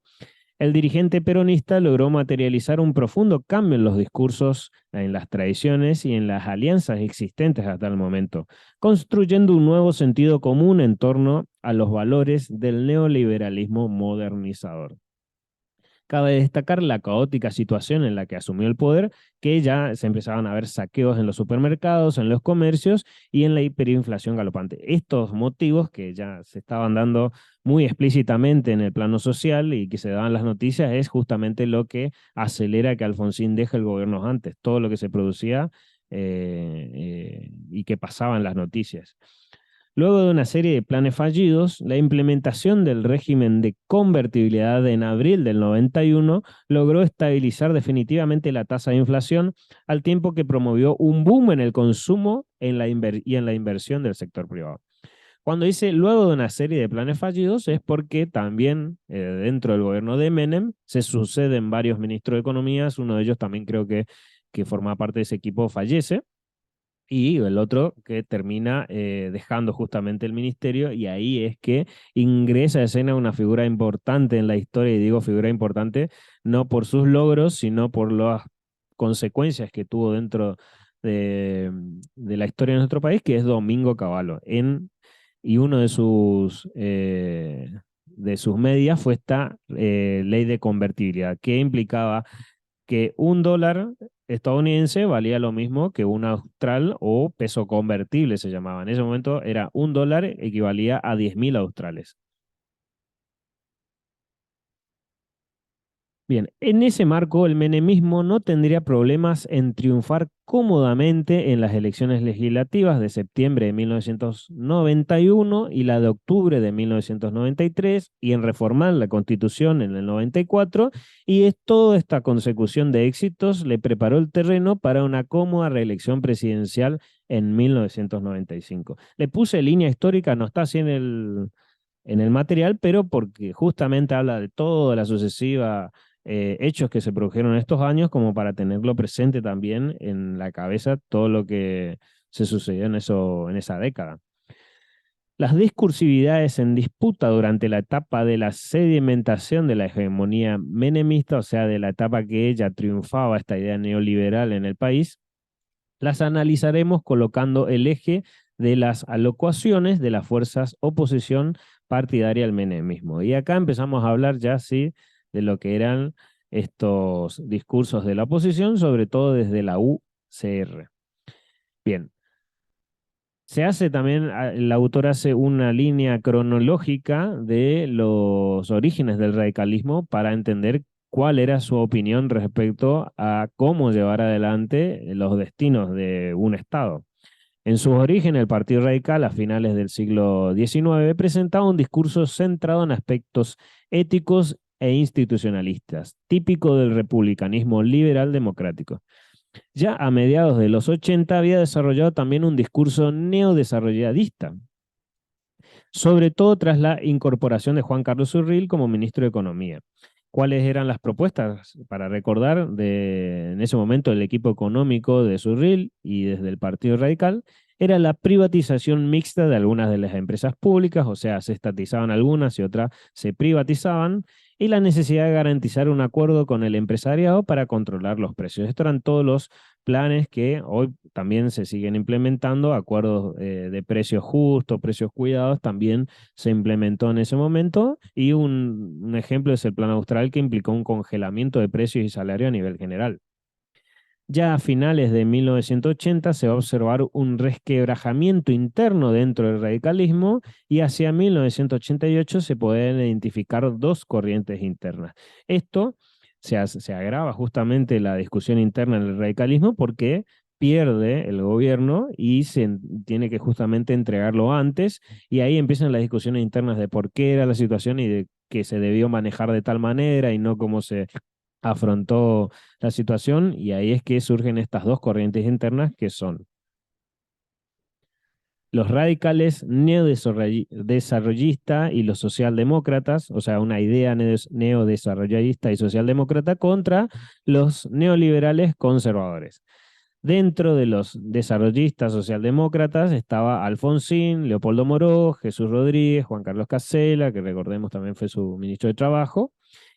el dirigente peronista logró materializar un profundo cambio en los discursos, en las tradiciones y en las alianzas existentes hasta el momento, construyendo un nuevo sentido común en torno a los valores del neoliberalismo modernizador. Cabe destacar la caótica situación en la que asumió el poder, que ya se empezaban a ver saqueos en los supermercados, en los comercios y en la hiperinflación galopante. Estos motivos que ya se estaban dando muy explícitamente en el plano social y que se daban las noticias es justamente lo que acelera que Alfonsín deje el gobierno antes, todo lo que se producía y que pasaba en las noticias. Luego de una serie de planes fallidos, la implementación del régimen de convertibilidad en abril del 91 logró estabilizar definitivamente la tasa de inflación, al tiempo que promovió un boom en el consumo y en la inversión del sector privado. Cuando dice luego de una serie de planes fallidos es porque también dentro del gobierno de Menem se suceden varios ministros de Economía, uno de ellos también creo que forma parte de ese equipo fallece, y el otro que termina dejando justamente el ministerio, y ahí es que ingresa a escena una figura importante en la historia, y digo figura importante no por sus logros, sino por las consecuencias que tuvo dentro de la historia de nuestro país, que es Domingo Cavallo. Y uno de sus medidas fue esta ley de convertibilidad, que implicaba que un dólar estadounidense valía lo mismo que un austral o peso convertible se llamaba. En ese momento era un dólar equivalía a 10.000 australes. Bien, en ese marco el menemismo no tendría problemas en triunfar cómodamente en las elecciones legislativas de septiembre de 1991 y la de octubre de 1993 y en reformar la Constitución en el 94, y es toda esta consecución de éxitos le preparó el terreno para una cómoda reelección presidencial en 1995. Le puse línea histórica, no está así en el material, pero porque justamente habla de toda la sucesiva hechos que se produjeron en estos años, como para tenerlo presente también en la cabeza todo lo que se sucedió en esa década. Las discursividades en disputa durante la etapa de la sedimentación de la hegemonía menemista, o sea, de la etapa que ella triunfaba esta idea neoliberal en el país, las analizaremos colocando el eje de las alocuaciones de las fuerzas oposición partidaria al menemismo. Y acá empezamos a hablar ya sí de lo que eran estos discursos de la oposición, sobre todo desde la UCR. Bien, se hace también, el autor hace una línea cronológica de los orígenes del radicalismo para entender cuál era su opinión respecto a cómo llevar adelante los destinos de un Estado. En sus orígenes, el Partido Radical, a finales del siglo XIX, presentaba un discurso centrado en aspectos éticos e institucionalistas, típico del republicanismo liberal democrático. Ya a mediados de los 80 había desarrollado también un discurso neodesarrolladista, sobre todo tras la incorporación de Juan Carlos Urril como ministro de Economía. ¿Cuáles eran las propuestas? Para recordar, en ese momento el equipo económico de Urril y desde el Partido Radical era la privatización mixta de algunas de las empresas públicas, o sea, se estatizaban algunas y otras se privatizaban, y la necesidad de garantizar un acuerdo con el empresariado para controlar los precios. Estos eran todos los planes que hoy también se siguen implementando, acuerdos de precios justos, precios cuidados, también se implementó en ese momento, y un ejemplo es el Plan Austral, que implicó un congelamiento de precios y salario a nivel general. Ya a finales de 1980 se va a observar un resquebrajamiento interno dentro del radicalismo, y hacia 1988 se pueden identificar dos corrientes internas. Esto se agrava justamente la discusión interna en el radicalismo porque pierde el gobierno y se tiene que justamente entregarlo antes, y ahí empiezan las discusiones internas de por qué era la situación y de que se debió manejar de tal manera y no como se afrontó la situación, y ahí es que surgen estas dos corrientes internas que son los radicales neodesarrollistas y los socialdemócratas, o sea, una idea neodesarrollista y socialdemócrata contra los neoliberales conservadores. Dentro de los desarrollistas socialdemócratas estaba Alfonsín, Leopoldo Moró, Jesús Rodríguez, Juan Carlos Casella, que recordemos también fue su ministro de Trabajo,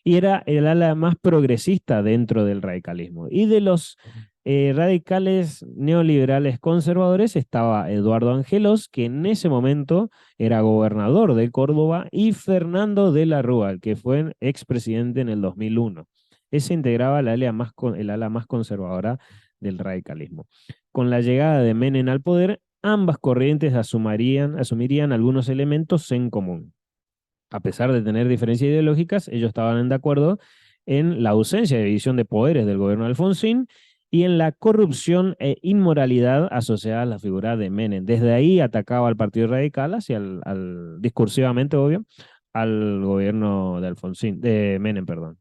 y era el ala más progresista dentro del radicalismo. Y de los radicales neoliberales conservadores estaba Eduardo Angelos, que en ese momento era gobernador de Córdoba, y Fernando de la Rúa, que fue expresidente en el 2001. Ese integraba el ala más conservadora del radicalismo. Con la llegada de Menem al poder, ambas corrientes asumirían algunos elementos en común. A pesar de tener diferencias ideológicas, ellos estaban de acuerdo en la ausencia de división de poderes del gobierno de Alfonsín y en la corrupción e inmoralidad asociada a la figura de Menem. Desde ahí atacaba al Partido Radical, hacia discursivamente, obvio, al gobierno de Menem, perdón.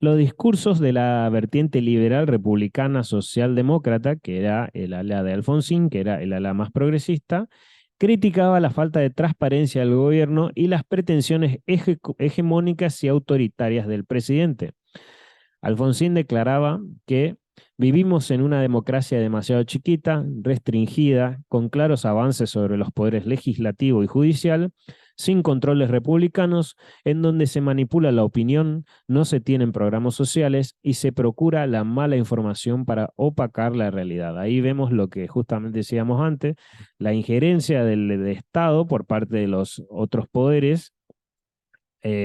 Los discursos de la vertiente liberal republicana socialdemócrata, que era el ala de Alfonsín, que era el ala más progresista, criticaba la falta de transparencia del gobierno y las pretensiones hegemónicas y autoritarias del presidente. Alfonsín declaraba que vivimos en una democracia demasiado chiquita, restringida, con claros avances sobre los poderes legislativo y judicial, sin controles republicanos, en donde se manipula la opinión, no se tienen programas sociales y se procura la mala información para opacar la realidad. Ahí vemos lo que justamente decíamos antes, la injerencia del Estado por parte de los otros poderes,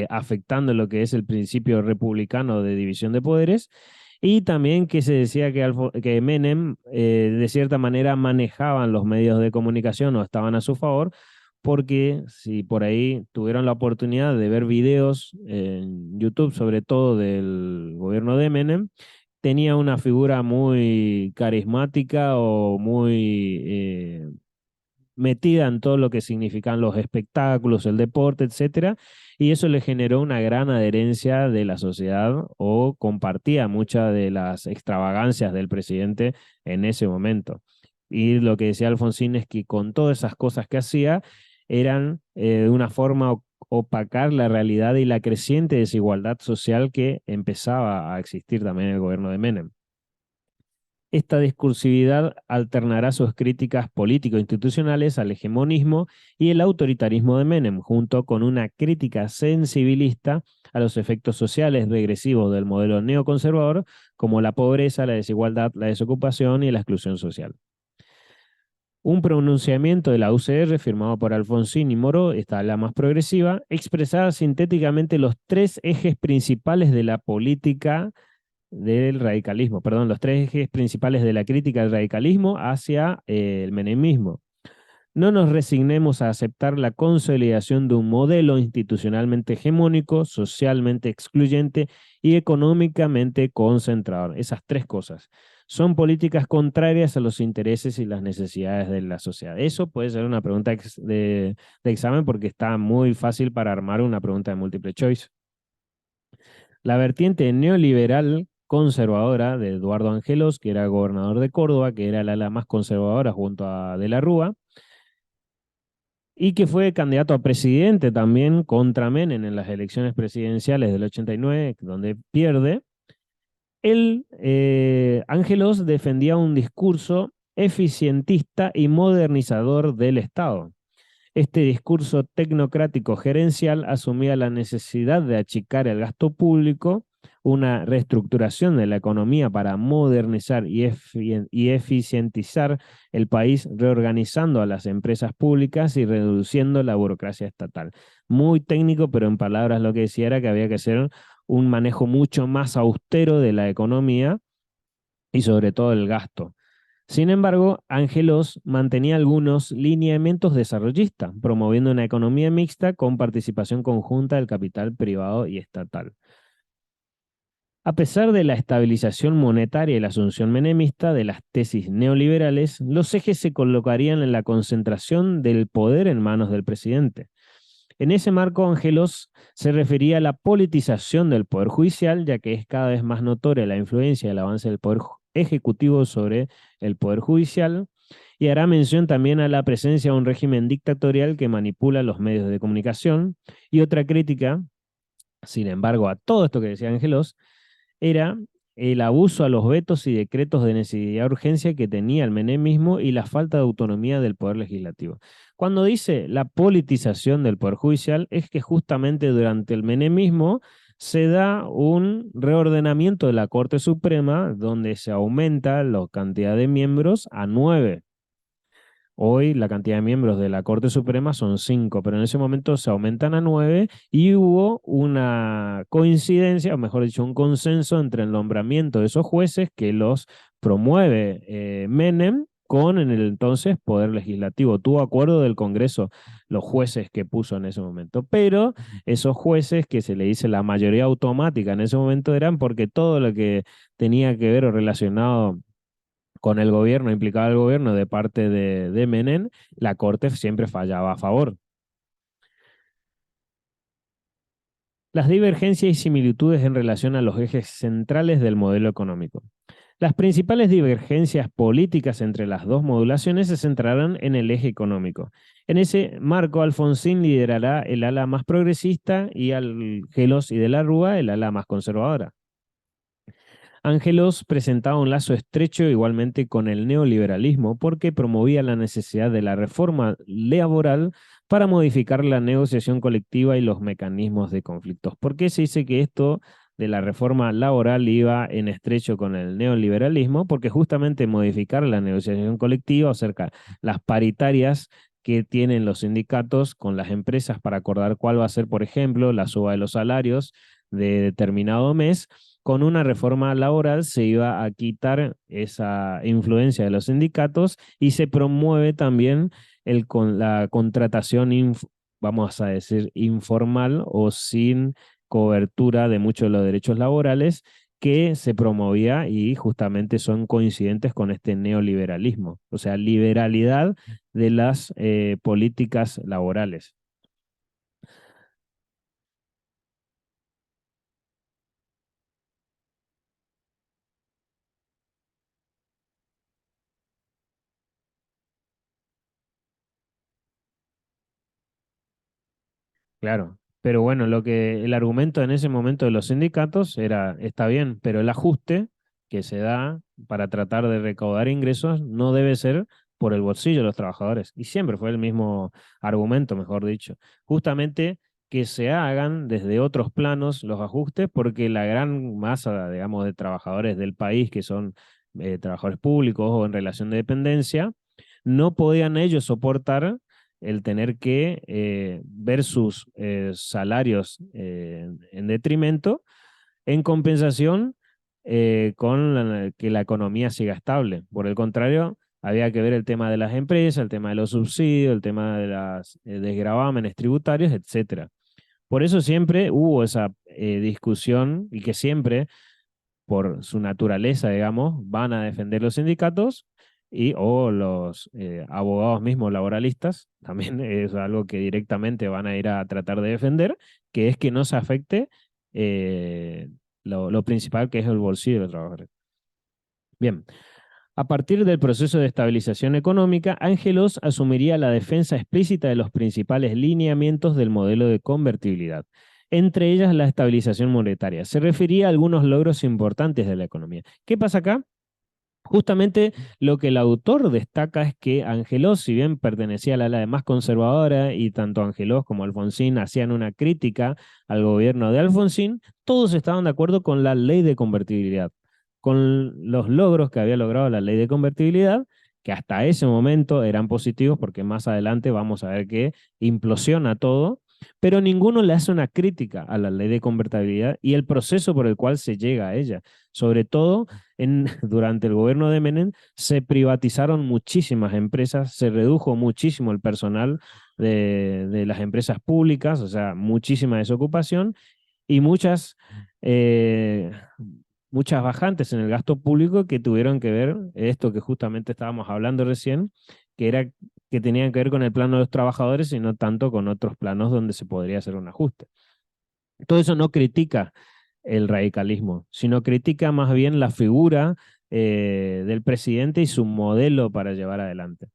afectando lo que es el principio republicano de división de poderes, y también que se decía que Menem, de cierta manera, manejaban los medios de comunicación o estaban a su favor, porque si por ahí tuvieron la oportunidad de ver videos en YouTube, sobre todo del gobierno de Menem, tenía una figura muy carismática o muy metida en todo lo que significan los espectáculos, el deporte, etcétera, y eso le generó una gran adherencia de la sociedad o compartía muchas de las extravagancias del presidente en ese momento. Y lo que decía Alfonsín es que con todas esas cosas que hacía eran de una forma opacar la realidad y la creciente desigualdad social que empezaba a existir también en el gobierno de Menem. Esta discursividad alternará sus críticas político-institucionales al hegemonismo y el autoritarismo de Menem, junto con una crítica sensibilista a los efectos sociales regresivos del modelo neoconservador, como la pobreza, la desigualdad, la desocupación y la exclusión social. Un pronunciamiento de la UCR firmado por Alfonsín y Moro, esta la más progresiva, expresaba sintéticamente los tres ejes principales de la política del radicalismo, perdón, los tres ejes principales de la crítica del radicalismo hacia el menemismo. No nos resignemos a aceptar la consolidación de un modelo institucionalmente hegemónico, socialmente excluyente y económicamente concentrador. Esas tres cosas son políticas contrarias a los intereses y las necesidades de la sociedad. Eso puede ser una pregunta de examen porque está muy fácil para armar una pregunta de múltiple choice. La vertiente neoliberal conservadora de Eduardo Angelos, que era gobernador de Córdoba, que era la ala más conservadora junto a De la Rúa, y que fue candidato a presidente también contra Menem en las elecciones presidenciales del 89, donde pierde. Angelos defendía un discurso eficientista y modernizador del Estado. Este discurso tecnocrático gerencial asumía la necesidad de achicar el gasto público, una reestructuración de la economía para modernizar y eficientizar el país, reorganizando a las empresas públicas y reduciendo la burocracia estatal. Muy técnico, pero en palabras lo que decía era que había que hacer un manejo mucho más austero de la economía y sobre todo el gasto. Sin embargo, Angelos mantenía algunos lineamientos desarrollistas, promoviendo una economía mixta con participación conjunta del capital privado y estatal. A pesar de la estabilización monetaria y la asunción menemista de las tesis neoliberales, los ejes se colocarían en la concentración del poder en manos del presidente. En ese marco, Angelos se refería a la politización del Poder Judicial, ya que es cada vez más notoria la influencia del avance del Poder Ejecutivo sobre el Poder Judicial, y hará mención también a la presencia de un régimen dictatorial que manipula los medios de comunicación. Y otra crítica, sin embargo, a todo esto que decía Angelos, era el abuso a los vetos y decretos de necesidad de urgencia que tenía el menemismo y la falta de autonomía del poder legislativo. Cuando dice la politización del poder judicial, es que justamente durante el menemismo se da un reordenamiento de la Corte Suprema donde se aumenta la cantidad de miembros a 9. Hoy la cantidad de miembros de la Corte Suprema son 5, pero en ese momento se aumentan a 9 y hubo una coincidencia, o mejor dicho, un consenso entre el nombramiento de esos jueces que los promueve Menem con en el entonces Poder Legislativo. Tuvo acuerdo del Congreso los jueces que puso en ese momento, pero esos jueces que se le dice la mayoría automática en ese momento eran porque todo lo que tenía que ver o relacionado con el gobierno, implicaba el gobierno de parte de Menem, la Corte siempre fallaba a favor. Las divergencias y similitudes en relación a los ejes centrales del modelo económico. Las principales divergencias políticas entre las dos modulaciones se centrarán en el eje económico. En ese marco, Alfonsín liderará el ala más progresista y Gelos y de la Rúa el ala más conservadora. Ángelos presentaba un lazo estrecho igualmente con el neoliberalismo porque promovía la necesidad de la reforma laboral para modificar la negociación colectiva y los mecanismos de conflictos. ¿Por qué se dice que esto de la reforma laboral iba en estrecho con el neoliberalismo? Porque justamente modificar la negociación colectiva acerca las paritarias que tienen los sindicatos con las empresas para acordar cuál va a ser, por ejemplo, la suba de los salarios de determinado mes, con una reforma laboral se iba a quitar esa influencia de los sindicatos y se promueve también la contratación, vamos a decir, informal o sin cobertura de muchos de los derechos laborales que se promovía y justamente son coincidentes con este neoliberalismo, o sea, liberalidad de las políticas laborales. Claro, pero bueno, lo que el argumento en ese momento de los sindicatos era, está bien, pero el ajuste que se da para tratar de recaudar ingresos no debe ser por el bolsillo de los trabajadores. Y siempre fue el mismo argumento, mejor dicho. Justamente que se hagan desde otros planos los ajustes, porque la gran masa, digamos, de trabajadores del país, que son trabajadores públicos o en relación de dependencia, no podían ellos soportar el tener que ver sus salarios en detrimento, en compensación con que la economía siga estable. Por el contrario, había que ver el tema de las empresas, el tema de los subsidios, el tema de los desgravámenes tributarios, etcétera. Por eso siempre hubo esa discusión y que siempre por su naturaleza, digamos, van a defender los sindicatos o los abogados mismos laboralistas, también es algo que directamente van a ir a tratar de defender, que es que no se afecte lo principal que es el bolsillo de los trabajadores. Bien, a partir del proceso de estabilización económica, Ángelos asumiría la defensa explícita de los principales lineamientos del modelo de convertibilidad, entre ellas la estabilización monetaria. Se refería a algunos logros importantes de la economía. ¿Qué pasa acá? Justamente lo que el autor destaca es que Angelos, si bien pertenecía a la ala más conservadora y tanto Angelos como Alfonsín hacían una crítica al gobierno de Alfonsín, todos estaban de acuerdo con la ley de convertibilidad, con los logros que había logrado la ley de convertibilidad, que hasta ese momento eran positivos porque más adelante vamos a ver que implosiona todo, pero ninguno le hace una crítica a la ley de convertibilidad y el proceso por el cual se llega a ella. Sobre todo durante el gobierno de Menem se privatizaron muchísimas empresas, se redujo muchísimo el personal de las empresas públicas, o sea, muchísima desocupación y eh, muchas bajantes en el gasto público que tuvieron que ver esto que justamente estábamos hablando recién, que era que tenían que ver con el plano de los trabajadores y no tanto con otros planos donde se podría hacer un ajuste. Todo eso no critica el radicalismo, sino critica más bien la figura del presidente y su modelo para llevar adelante.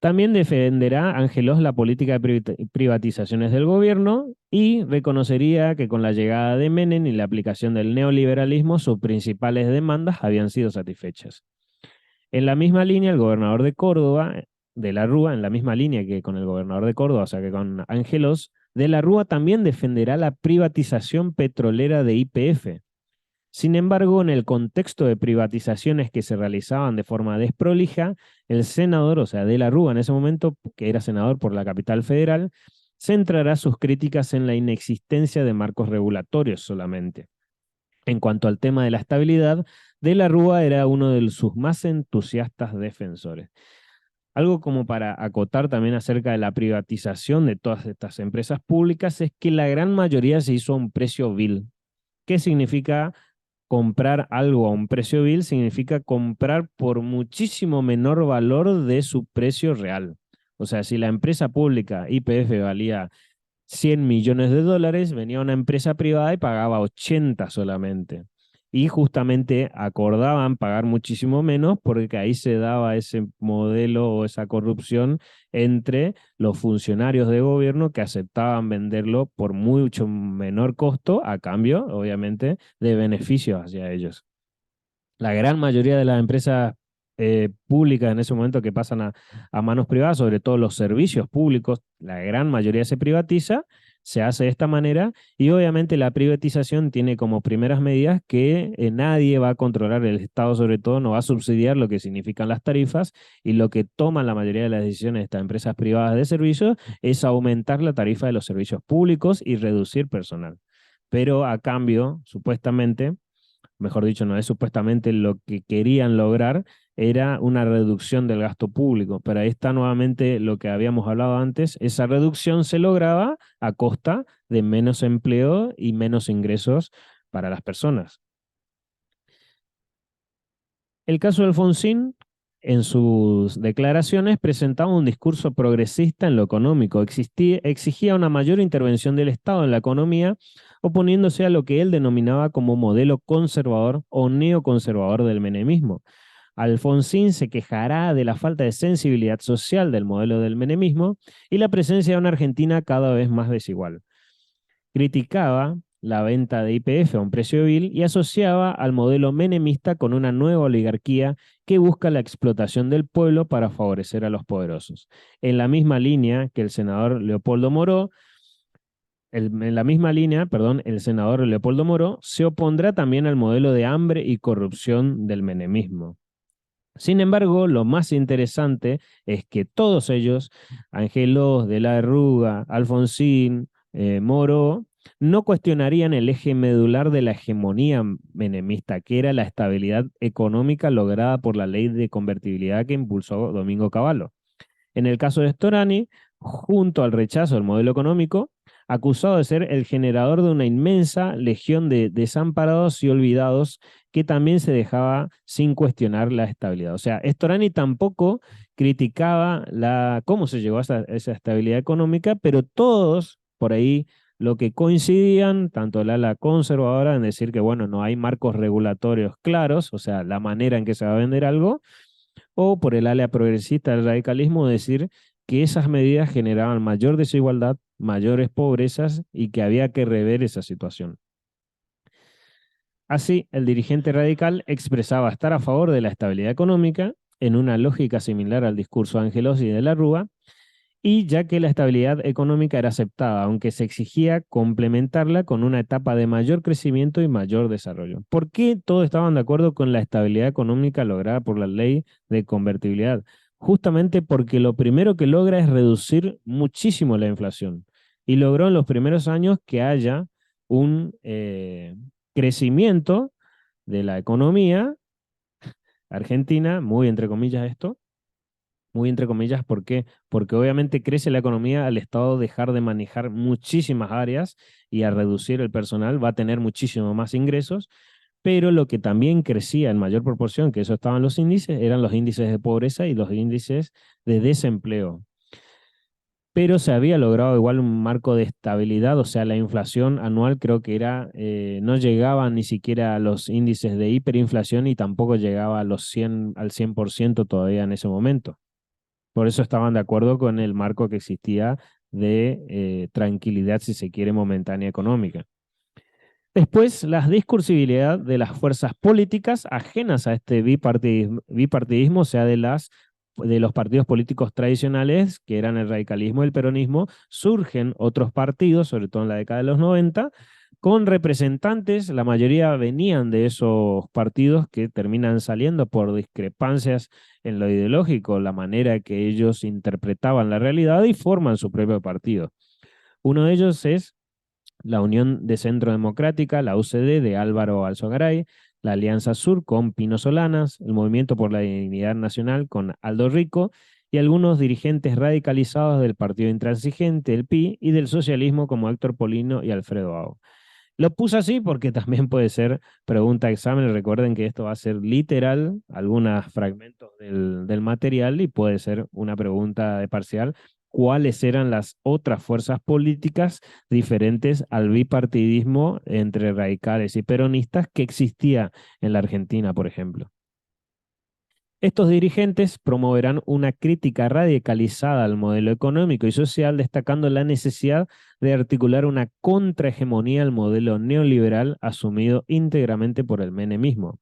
También defenderá Ángelos la política de privatizaciones del gobierno y reconocería que con la llegada de Menem y la aplicación del neoliberalismo, sus principales demandas habían sido satisfechas. En la misma línea, el gobernador de Córdoba, de la Rúa, en la misma línea que con el gobernador de Córdoba, o sea que con Ángelos, de la Rúa también defenderá la privatización petrolera de YPF. Sin embargo, en el contexto de privatizaciones que se realizaban de forma desprolija, el senador, o sea, de la Rúa en ese momento, que era senador por la capital federal, centrará sus críticas en la inexistencia de marcos regulatorios solamente. En cuanto al tema de la estabilidad, de la Rúa era uno de sus más entusiastas defensores. Algo como para acotar también acerca de la privatización de todas estas empresas públicas es que la gran mayoría se hizo a un precio vil. ¿Qué significa comprar algo a un precio vil? Significa comprar por muchísimo menor valor de su precio real. O sea, si la empresa pública YPF valía 100 millones de dólares, venía una empresa privada y pagaba 80 solamente. Y justamente acordaban pagar muchísimo menos porque ahí se daba ese modelo o esa corrupción entre los funcionarios de gobierno que aceptaban venderlo por mucho menor costo a cambio, obviamente, de beneficios hacia ellos. La gran mayoría de las empresas públicas en ese momento que pasan a manos privadas, sobre todo los servicios públicos, la gran mayoría se privatiza, se hace de esta manera y obviamente la privatización tiene como primeras medidas que nadie va a controlar, el Estado sobre todo no va a subsidiar lo que significan las tarifas y lo que toman la mayoría de las decisiones de estas empresas privadas de servicios es aumentar la tarifa de los servicios públicos y reducir personal. Pero a cambio, supuestamente, mejor dicho, no es supuestamente lo que querían lograr, era una reducción del gasto público. Pero ahí está nuevamente lo que habíamos hablado antes, esa reducción se lograba a costa de menos empleo y menos ingresos para las personas. El caso de Alfonsín, en sus declaraciones, presentaba un discurso progresista en lo económico, exigía una mayor intervención del Estado en la economía, oponiéndose a lo que él denominaba como modelo conservador o neoconservador del menemismo. Alfonsín se quejará de la falta de sensibilidad social del modelo del menemismo y la presencia de una Argentina cada vez más desigual. Criticaba la venta de YPF a un precio vil y asociaba al modelo menemista con una nueva oligarquía que busca la explotación del pueblo para favorecer a los poderosos. En la misma línea que el senador Leopoldo Moró, en la misma línea, perdón, el senador Leopoldo Moró se opondrá también al modelo de hambre y corrupción del menemismo. Sin embargo, lo más interesante es que todos ellos, Angelos, De la Rúa, Alfonsín, Moro, no cuestionarían el eje medular de la hegemonía menemista, que era la estabilidad económica lograda por la ley de convertibilidad que impulsó Domingo Cavallo. En el caso de Storani, junto al rechazo del modelo económico, acusado de ser el generador de una inmensa legión de desamparados y olvidados que también se dejaba sin cuestionar la estabilidad. O sea, Storani tampoco criticaba cómo se llegó a esa estabilidad económica, pero todos por ahí lo que coincidían, tanto el ala conservadora en decir que, bueno, no hay marcos regulatorios claros, o sea, la manera en que se va a vender algo, o por el ala progresista del radicalismo decir que esas medidas generaban mayor desigualdad, mayores pobrezas y que había que rever esa situación. Así, el dirigente radical expresaba estar a favor de la estabilidad económica en una lógica similar al discurso de Angelos y de la Rúa, y ya que la estabilidad económica era aceptada, aunque se exigía complementarla con una etapa de mayor crecimiento y mayor desarrollo. ¿Por qué todos estaban de acuerdo con la estabilidad económica lograda por la ley de convertibilidad? Justamente porque lo primero que logra es reducir muchísimo la inflación. Y logró en los primeros años que haya un crecimiento de la economía argentina, muy entre comillas esto, muy entre comillas, ¿por qué? Porque obviamente crece la economía al Estado dejar de manejar muchísimas áreas y a reducir el personal va a tener muchísimo más ingresos, pero lo que también crecía en mayor proporción, que eso estaban los índices, eran los índices de pobreza y los índices de desempleo. Pero se había logrado igual un marco de estabilidad, o sea, la inflación anual creo que era, no llegaba ni siquiera a los índices de hiperinflación y tampoco llegaba a los 100, al 100% todavía en ese momento. Por eso estaban de acuerdo con el marco que existía de tranquilidad, si se quiere, momentánea económica. Después, la discursibilidad de las fuerzas políticas ajenas a este bipartidismo, o sea, de los partidos políticos tradicionales, que eran el radicalismo y el peronismo, surgen otros partidos, sobre todo en la década de los 90, con representantes, la mayoría venían de esos partidos que terminan saliendo por discrepancias en lo ideológico, la manera que ellos interpretaban la realidad y forman su propio partido. Uno de ellos es la Unión de Centro Democrática, la UCD de Álvaro Alzogaray, la Alianza Sur con Pino Solanas, el Movimiento por la Dignidad Nacional con Aldo Rico y algunos dirigentes radicalizados del Partido Intransigente, el PI, y del socialismo como Héctor Polino y Alfredo Ao. Lo puse así porque también puede ser pregunta de examen. Recuerden que esto va a ser literal, algunos fragmentos del material y puede ser una pregunta de parcial. ¿Cuáles eran las otras fuerzas políticas diferentes al bipartidismo entre radicales y peronistas que existía en la Argentina, por ejemplo? Estos dirigentes promoverán una crítica radicalizada al modelo económico y social, destacando la necesidad de articular una contrahegemonía al modelo neoliberal asumido íntegramente por el menemismo.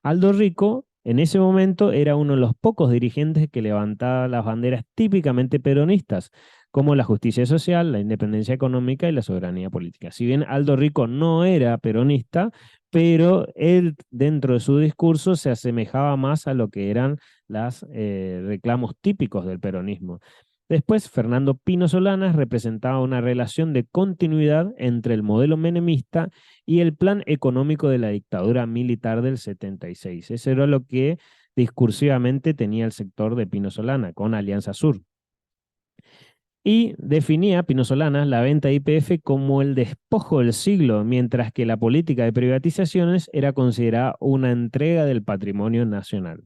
Aldo Rico, en ese momento, era uno de los pocos dirigentes que levantaba las banderas típicamente peronistas, como la justicia social, la independencia económica y la soberanía política. Si bien Aldo Rico no era peronista, pero él dentro de su discurso se asemejaba más a lo que eran los reclamos típicos del peronismo. Después, Fernando Pino Solanas representaba una relación de continuidad entre el modelo menemista y el plan económico de la dictadura militar del 76. Eso era lo que discursivamente tenía el sector de Pino Solana con Alianza Sur. Y definía Pino Solanas la venta de YPF como el despojo del siglo, mientras que la política de privatizaciones era considerada una entrega del patrimonio nacional.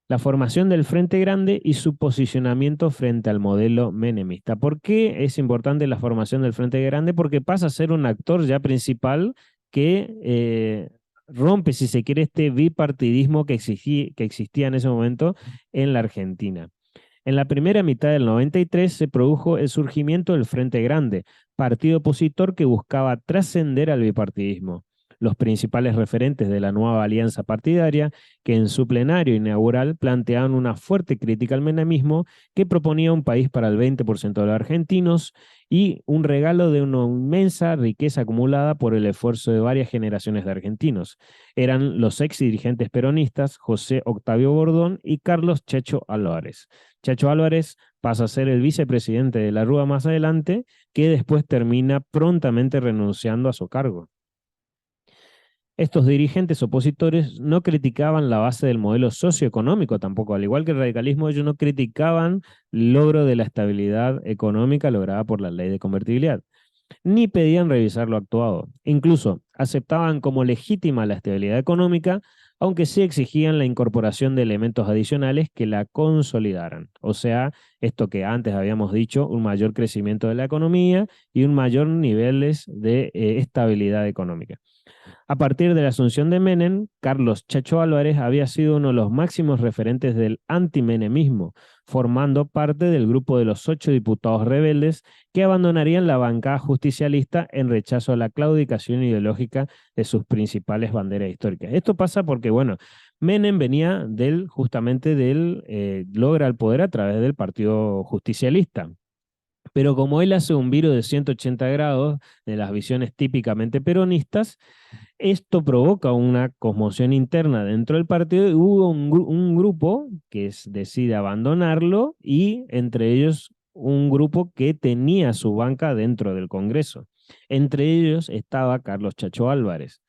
La formación del Frente Grande y su posicionamiento frente al modelo menemista. ¿Por qué es importante la formación del Frente Grande? Porque pasa a ser un actor ya principal que rompe, si se quiere, este bipartidismo que existía en ese momento en la Argentina. En la primera mitad del 93 se produjo el surgimiento del Frente Grande, partido opositor que buscaba trascender al bipartidismo. Los principales referentes de la nueva alianza partidaria, que en su plenario inaugural planteaban una fuerte crítica al menemismo, que proponía un país para el 20% de los argentinos y un regalo de una inmensa riqueza acumulada por el esfuerzo de varias generaciones de argentinos. Eran los ex dirigentes peronistas José Octavio Bordón y Carlos Checho Álvarez. Chacho Álvarez pasa a ser el vicepresidente de la Rúa más adelante, que después termina prontamente renunciando a su cargo. Estos dirigentes opositores no criticaban la base del modelo socioeconómico tampoco, al igual que el radicalismo, ellos no criticaban el logro de la estabilidad económica lograda por la ley de convertibilidad, ni pedían revisar lo actuado. Incluso aceptaban como legítima la estabilidad económica, aunque sí exigían la incorporación de elementos adicionales que la consolidaran. O sea, esto que antes habíamos dicho, un mayor crecimiento de la economía y un mayor niveles de estabilidad económica. A partir de la asunción de Menem, Carlos Chacho Álvarez había sido uno de los máximos referentes del antimenemismo, formando parte del grupo de los 8 diputados rebeldes que abandonarían la bancada justicialista en rechazo a la claudicación ideológica de sus principales banderas históricas. Esto pasa porque, bueno, Menem venía justamente logra el poder a través del Partido Justicialista. Pero como él hace un viro de 180 grados de las visiones típicamente peronistas, esto provoca una conmoción interna dentro del partido y hubo un grupo que decide abandonarlo y entre ellos un grupo que tenía su banca dentro del Congreso. Entre ellos estaba Carlos Chacho Álvarez.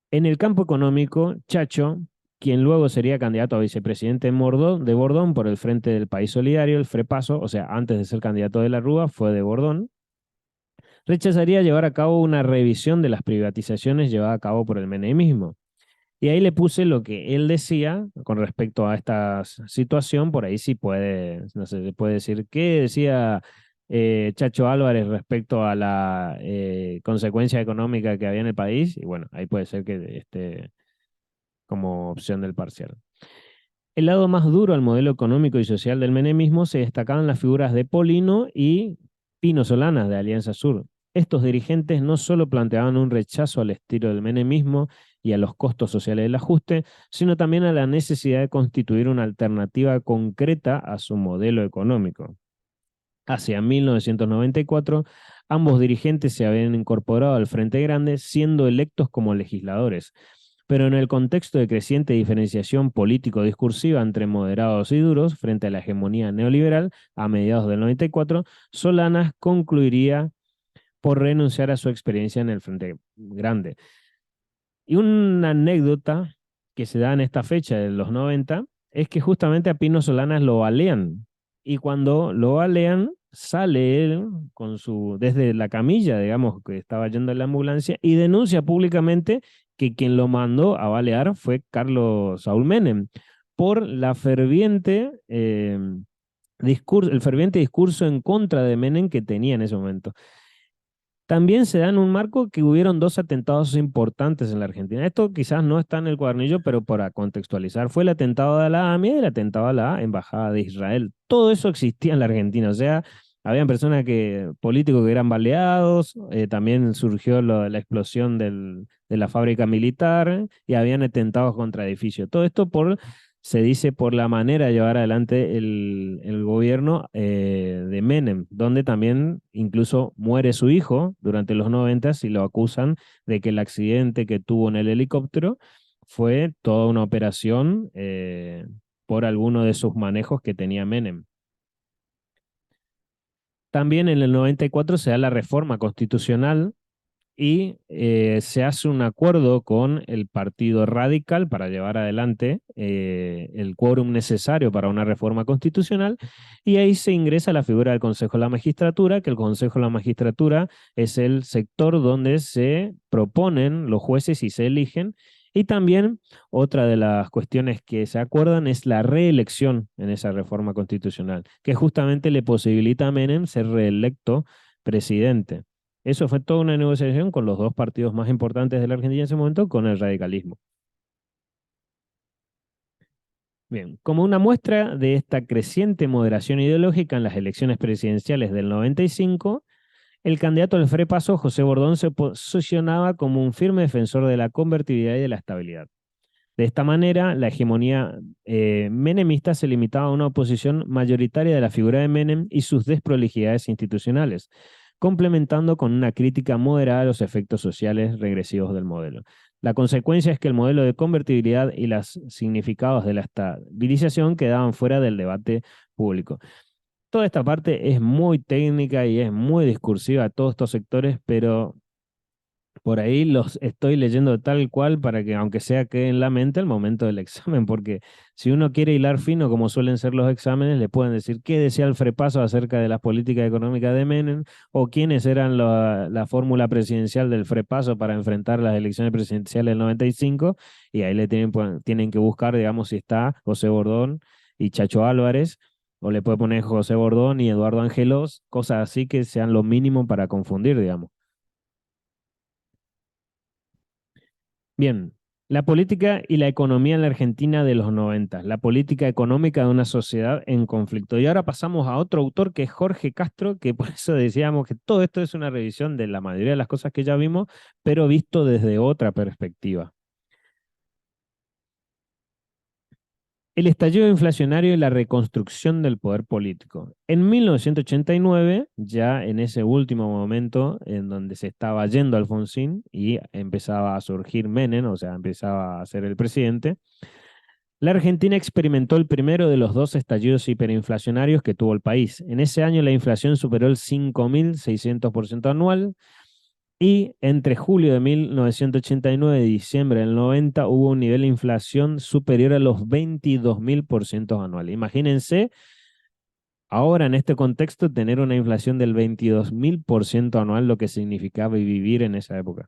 En el campo económico, Chacho, quien luego sería candidato a vicepresidente de Bordón por el Frente del País Solidario, el FREPASO, o sea, antes de ser candidato de la Rúa, fue de Bordón, rechazaría llevar a cabo una revisión de las privatizaciones llevadas a cabo por el menemismo. Y ahí le puse lo que él decía con respecto a esta situación, por ahí sí puede, no sé, se puede decir qué decía Chacho Álvarez respecto a la consecuencia económica que había en el país, y bueno, ahí puede ser que como opción del parcial. El lado más duro al modelo económico y social del menemismo se destacaban las figuras de Polino y Pino Solanas de Alianza Sur. Estos dirigentes no solo planteaban un rechazo al estilo del menemismo y a los costos sociales del ajuste, sino también a la necesidad de constituir una alternativa concreta a su modelo económico. Hacia 1994, ambos dirigentes se habían incorporado al Frente Grande, siendo electos como legisladores. Pero en el contexto de creciente diferenciación político-discursiva entre moderados y duros frente a la hegemonía neoliberal, a mediados del 94, Solanas concluiría por renunciar a su experiencia en el Frente Grande. Y una anécdota que se da en esta fecha de los 90 es que justamente a Pino Solanas lo balean. Y cuando lo balean, sale él desde la camilla, digamos, que estaba yendo en la ambulancia, y denuncia públicamente que quien lo mandó a balear fue Carlos Saúl Menem, por el ferviente discurso en contra de Menem que tenía en ese momento. También se da en un marco que hubieron dos atentados importantes en la Argentina. Esto quizás no está en el cuadernillo, pero para contextualizar, fue el atentado a la AMIA y el atentado a la Embajada de Israel. Todo eso existía en la Argentina, o sea, habían personas políticos que eran baleados, también surgió la explosión de la fábrica militar y habían atentados contra edificios. Todo esto se dice por la manera de llevar adelante el gobierno de Menem, donde también incluso muere su hijo durante los 90 y lo acusan de que el accidente que tuvo en el helicóptero fue toda una operación por alguno de sus manejos que tenía Menem. También en el 94 se da la reforma constitucional y se hace un acuerdo con el Partido Radical para llevar adelante el quórum necesario para una reforma constitucional, y ahí se ingresa la figura del Consejo de la Magistratura, que el Consejo de la Magistratura es el sector donde se proponen los jueces y se eligen. Y también otra de las cuestiones que se acuerdan es la reelección en esa reforma constitucional, que justamente le posibilita a Menem ser reelecto presidente. Eso fue toda una negociación con los dos partidos más importantes de la Argentina en ese momento, con el radicalismo. Bien, como una muestra de esta creciente moderación ideológica en las elecciones presidenciales del 95, el candidato del FREPASO, José Bordón, se posicionaba como un firme defensor de la convertibilidad y de la estabilidad. De esta manera, la hegemonía menemista se limitaba a una oposición mayoritaria de la figura de Menem y sus desprolijidades institucionales, complementando con una crítica moderada a los efectos sociales regresivos del modelo. La consecuencia es que el modelo de convertibilidad y los significados de la estabilización quedaban fuera del debate público. Toda esta parte es muy técnica y es muy discursiva a todos estos sectores, pero por ahí los estoy leyendo tal cual para que, aunque sea, quede en la mente al momento del examen, porque si uno quiere hilar fino, como suelen ser los exámenes, le pueden decir qué decía el FREPASO acerca de las políticas económicas de Menem, o quiénes eran la fórmula presidencial del FREPASO para enfrentar las elecciones presidenciales del 95, y ahí tienen que buscar, digamos, si está José Bordón y Chacho Álvarez, o le puede poner José Bordón y Eduardo Angelos, cosas así que sean lo mínimo para confundir, digamos. Bien, la política y la economía en la Argentina de los 90, la política económica de una sociedad en conflicto. Y ahora pasamos a otro autor que es Jorge Castro, que por eso decíamos que todo esto es una revisión de la mayoría de las cosas que ya vimos, pero visto desde otra perspectiva. El estallido inflacionario y la reconstrucción del poder político. En 1989, ya en ese último momento en donde se estaba yendo Alfonsín y empezaba a surgir Menem, o sea, empezaba a ser el presidente, la Argentina experimentó el primero de los dos estallidos hiperinflacionarios que tuvo el país. En ese año la inflación superó el 5.600% anual, y entre julio de 1989 y diciembre del 90 hubo un nivel de inflación superior a los 22.000% anual. Imagínense ahora en este contexto tener una inflación del 22.000% anual, lo que significaba vivir en esa época.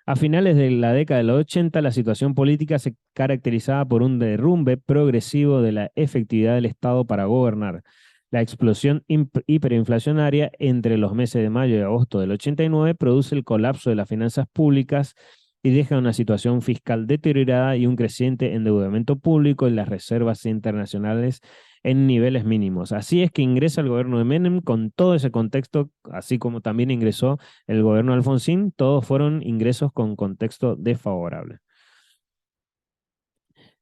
A finales de la década de los 80, la situación política se caracterizaba por un derrumbe progresivo de la efectividad del Estado para gobernar. La explosión hiperinflacionaria entre los meses de mayo y agosto del 89 produce el colapso de las finanzas públicas y deja una situación fiscal deteriorada y un creciente endeudamiento público y las reservas internacionales en niveles mínimos. Así es que ingresa el gobierno de Menem con todo ese contexto, así como también ingresó el gobierno de Alfonsín, todos fueron ingresos con contexto desfavorable.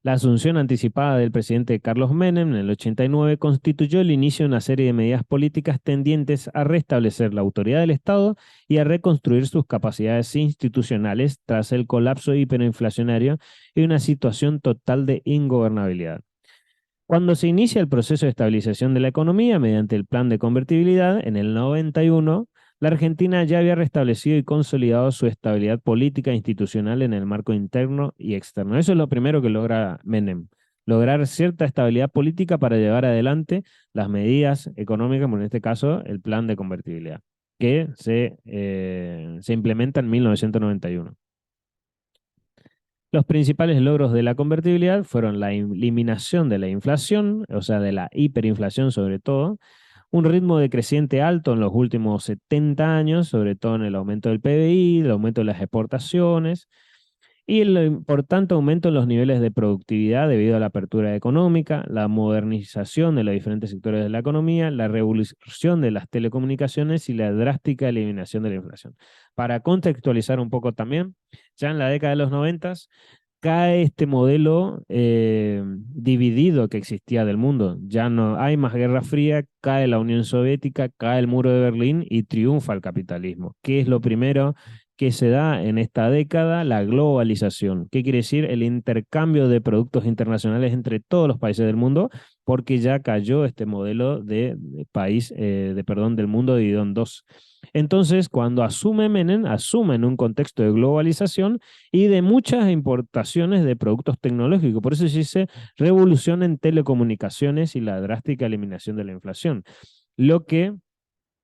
La asunción anticipada del presidente Carlos Menem en el 89 constituyó el inicio de una serie de medidas políticas tendientes a restablecer la autoridad del Estado y a reconstruir sus capacidades institucionales tras el colapso hiperinflacionario y una situación total de ingobernabilidad. Cuando se inicia el proceso de estabilización de la economía mediante el plan de convertibilidad en el 91, la Argentina ya había restablecido y consolidado su estabilidad política e institucional en el marco interno y externo. Eso es lo primero que logra Menem, lograr cierta estabilidad política para llevar adelante las medidas económicas, como en este caso el plan de convertibilidad, que se implementa en 1991. Los principales logros de la convertibilidad fueron la eliminación de la inflación, o sea, de la hiperinflación sobre todo, un ritmo decreciente alto en los últimos 70 años, sobre todo en el aumento del PBI, el aumento de las exportaciones y el importante aumento en los niveles de productividad debido a la apertura económica, la modernización de los diferentes sectores de la economía, la revolución de las telecomunicaciones y la drástica eliminación de la inflación. Para contextualizar un poco también, ya en la década de los 90 cae este modelo dividido que existía del mundo. Ya no hay más Guerra Fría, cae la Unión Soviética, cae el muro de Berlín y triunfa el capitalismo. ¿Qué es lo primero que se da en esta década? La globalización. ¿Qué quiere decir? El intercambio de productos internacionales entre todos los países del mundo, porque ya cayó este modelo de país, perdón, del mundo dividido en dos. Entonces, cuando asume Menem, asume en un contexto de globalización y de muchas importaciones de productos tecnológicos. Por eso se dice revolución en telecomunicaciones y la drástica eliminación de la inflación, lo que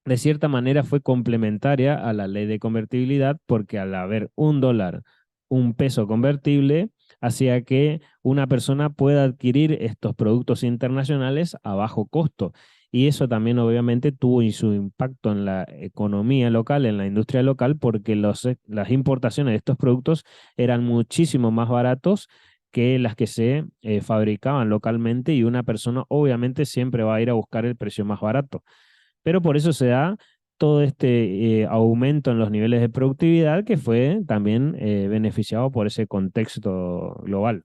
de cierta manera fue complementaria a la ley de convertibilidad, porque al haber un dólar, un peso convertible, hacía que una persona pueda adquirir estos productos internacionales a bajo costo. Y eso también obviamente tuvo su impacto en la economía local, en la industria local, porque las importaciones de estos productos eran muchísimo más baratos que las que se fabricaban localmente y una persona obviamente siempre va a ir a buscar el precio más barato. Pero por eso se da todo este aumento en los niveles de productividad que fue también beneficiado por ese contexto global.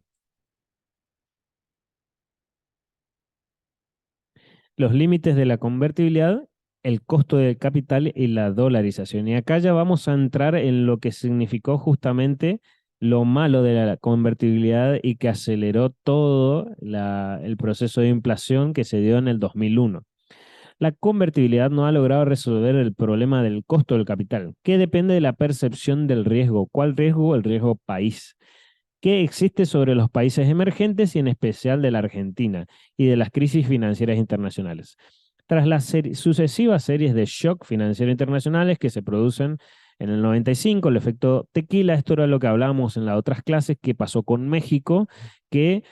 Los límites de la convertibilidad, el costo del capital y la dolarización. Y acá ya vamos a entrar en lo que significó justamente lo malo de la convertibilidad y que aceleró todo el proceso de inflación que se dio en el 2001. La convertibilidad no ha logrado resolver el problema del costo del capital, que depende de la percepción del riesgo. ¿Cuál riesgo? El riesgo país, que existe sobre los países emergentes y en especial de la Argentina y de las crisis financieras internacionales. Tras las sucesivas series de shock financiero internacionales que se producen en el 95, el efecto tequila, esto era lo que hablábamos en las otras clases, que pasó con México, que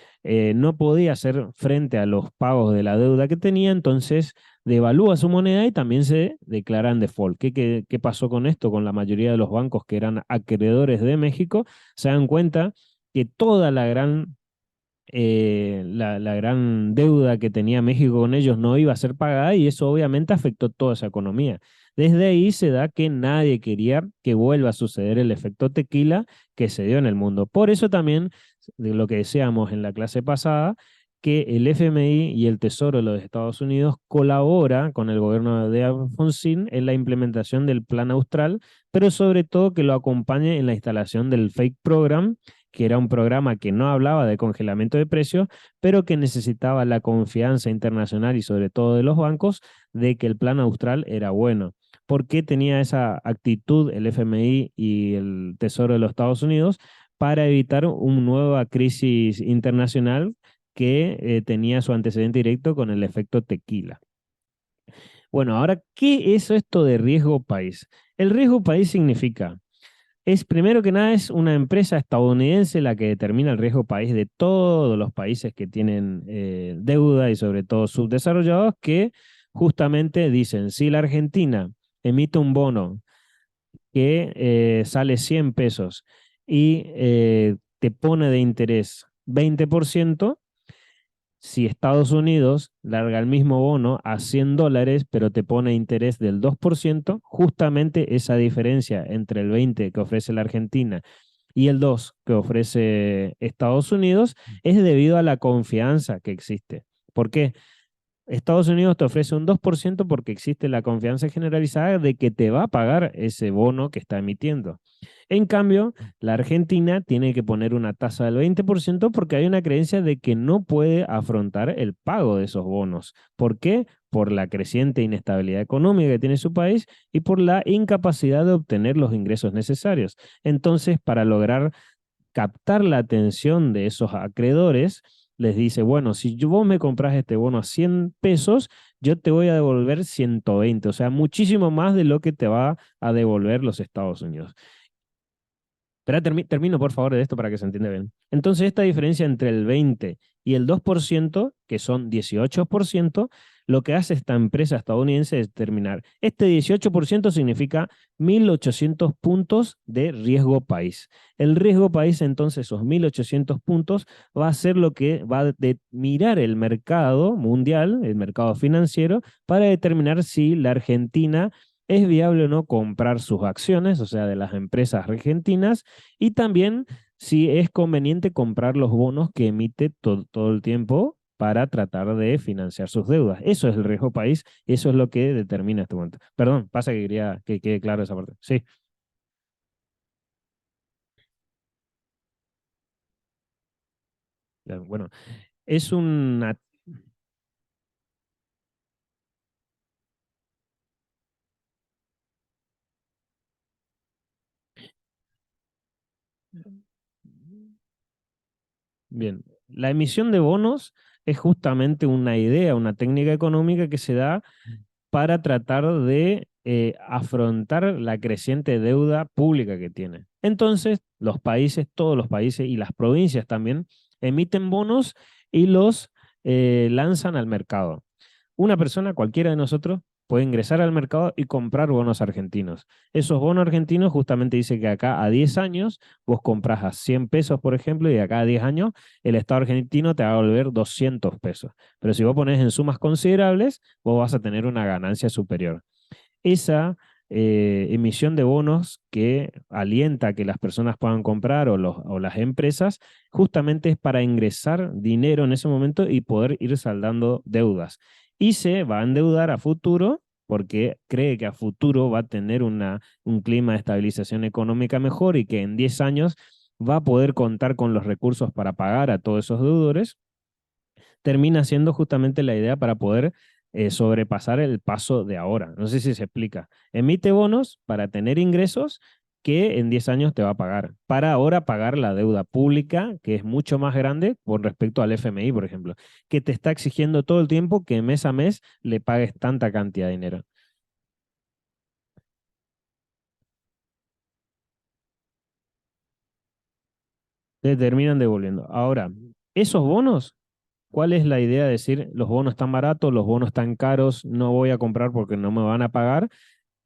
no podía hacer frente a los pagos de la deuda que tenía, entonces devalúa su moneda y también se declara en default. ¿Qué pasó con esto? Con la mayoría de los bancos que eran acreedores de México, se dan cuenta que toda la gran deuda que tenía México con ellos no iba a ser pagada y eso obviamente afectó toda esa economía. Desde ahí se da que nadie quería que vuelva a suceder el efecto tequila que se dio en el mundo. Por eso también, de lo que decíamos en la clase pasada, que el FMI y el Tesoro de los Estados Unidos colabora con el gobierno de Alfonsín en la implementación del Plan Austral, pero sobre todo que lo acompañe en la instalación del Fake Program, que era un programa que no hablaba de congelamiento de precios, pero que necesitaba la confianza internacional y sobre todo de los bancos de que el plan austral era bueno. ¿Por qué tenía esa actitud el FMI y el Tesoro de los Estados Unidos? Para evitar una nueva crisis internacional que tenía su antecedente directo con el efecto tequila. Bueno, ahora, ¿qué es esto de riesgo país? El riesgo país significa primero que nada, es una empresa estadounidense la que determina el riesgo país de todos los países que tienen deuda y sobre todo subdesarrollados, que justamente dicen, si la Argentina emite un bono que sale 100 pesos y te pone de interés 20%. Si Estados Unidos larga el mismo bono a $100, pero te pone interés del 2%, justamente esa diferencia entre el 20 que ofrece la Argentina y el 2 que ofrece Estados Unidos es debido a la confianza que existe. ¿Por qué? Estados Unidos te ofrece un 2% porque existe la confianza generalizada de que te va a pagar ese bono que está emitiendo. En cambio, la Argentina tiene que poner una tasa del 20% porque hay una creencia de que no puede afrontar el pago de esos bonos. ¿Por qué? Por la creciente inestabilidad económica que tiene su país y por la incapacidad de obtener los ingresos necesarios. Entonces, para lograr captar la atención de esos acreedores, les dice, bueno, si vos me compras este bono a 100 pesos, yo te voy a devolver 120, o sea, muchísimo más de lo que te va a devolver los Estados Unidos. Pero termino, por favor, de esto para que se entienda bien. Entonces, esta diferencia entre el 20 y el 2%, que son 18%, lo que hace esta empresa estadounidense es determinar, este 18% significa 1.800 puntos de riesgo país. El riesgo país, entonces, esos 1.800 puntos, va a ser lo que va a mirar el mercado mundial, el mercado financiero, para determinar si la Argentina es viable o no comprar sus acciones, o sea, de las empresas argentinas, y también si es conveniente comprar los bonos que emite todo el tiempo para tratar de financiar sus deudas. Eso es el riesgo país, eso es lo que determina este momento. Perdón, pasa que quería que quede claro esa parte. Sí, bueno, es una... Bien, la emisión de bonos es justamente una idea, una técnica económica que se da para tratar de afrontar la creciente deuda pública que tiene. Entonces, los países, todos los países y las provincias también emiten bonos y los lanzan al mercado. Una persona, cualquiera de nosotros, puede ingresar al mercado y comprar bonos argentinos. Esos bonos argentinos justamente dice que acá a 10 años vos compras a 100 pesos, por ejemplo, y de acá a 10 años el Estado argentino te va a volver 200 pesos. Pero si vos pones en sumas considerables, vos vas a tener una ganancia superior. Esa emisión de bonos que alienta a que las personas puedan comprar o las empresas, justamente es para ingresar dinero en ese momento y poder ir saldando deudas. Y se va a endeudar a futuro porque cree que a futuro va a tener un clima de estabilización económica mejor y que en 10 años va a poder contar con los recursos para pagar a todos esos deudores. Termina siendo justamente la idea para poder sobrepasar el paso de ahora. No sé si se explica. Emite bonos para tener ingresos que en 10 años te va a pagar. Para ahora pagar la deuda pública, que es mucho más grande con respecto al FMI, por ejemplo, que te está exigiendo todo el tiempo que mes a mes le pagues tanta cantidad de dinero. Te terminan devolviendo. Ahora, esos bonos, ¿cuál es la idea de decir los bonos están baratos, los bonos están caros, no voy a comprar porque no me van a pagar?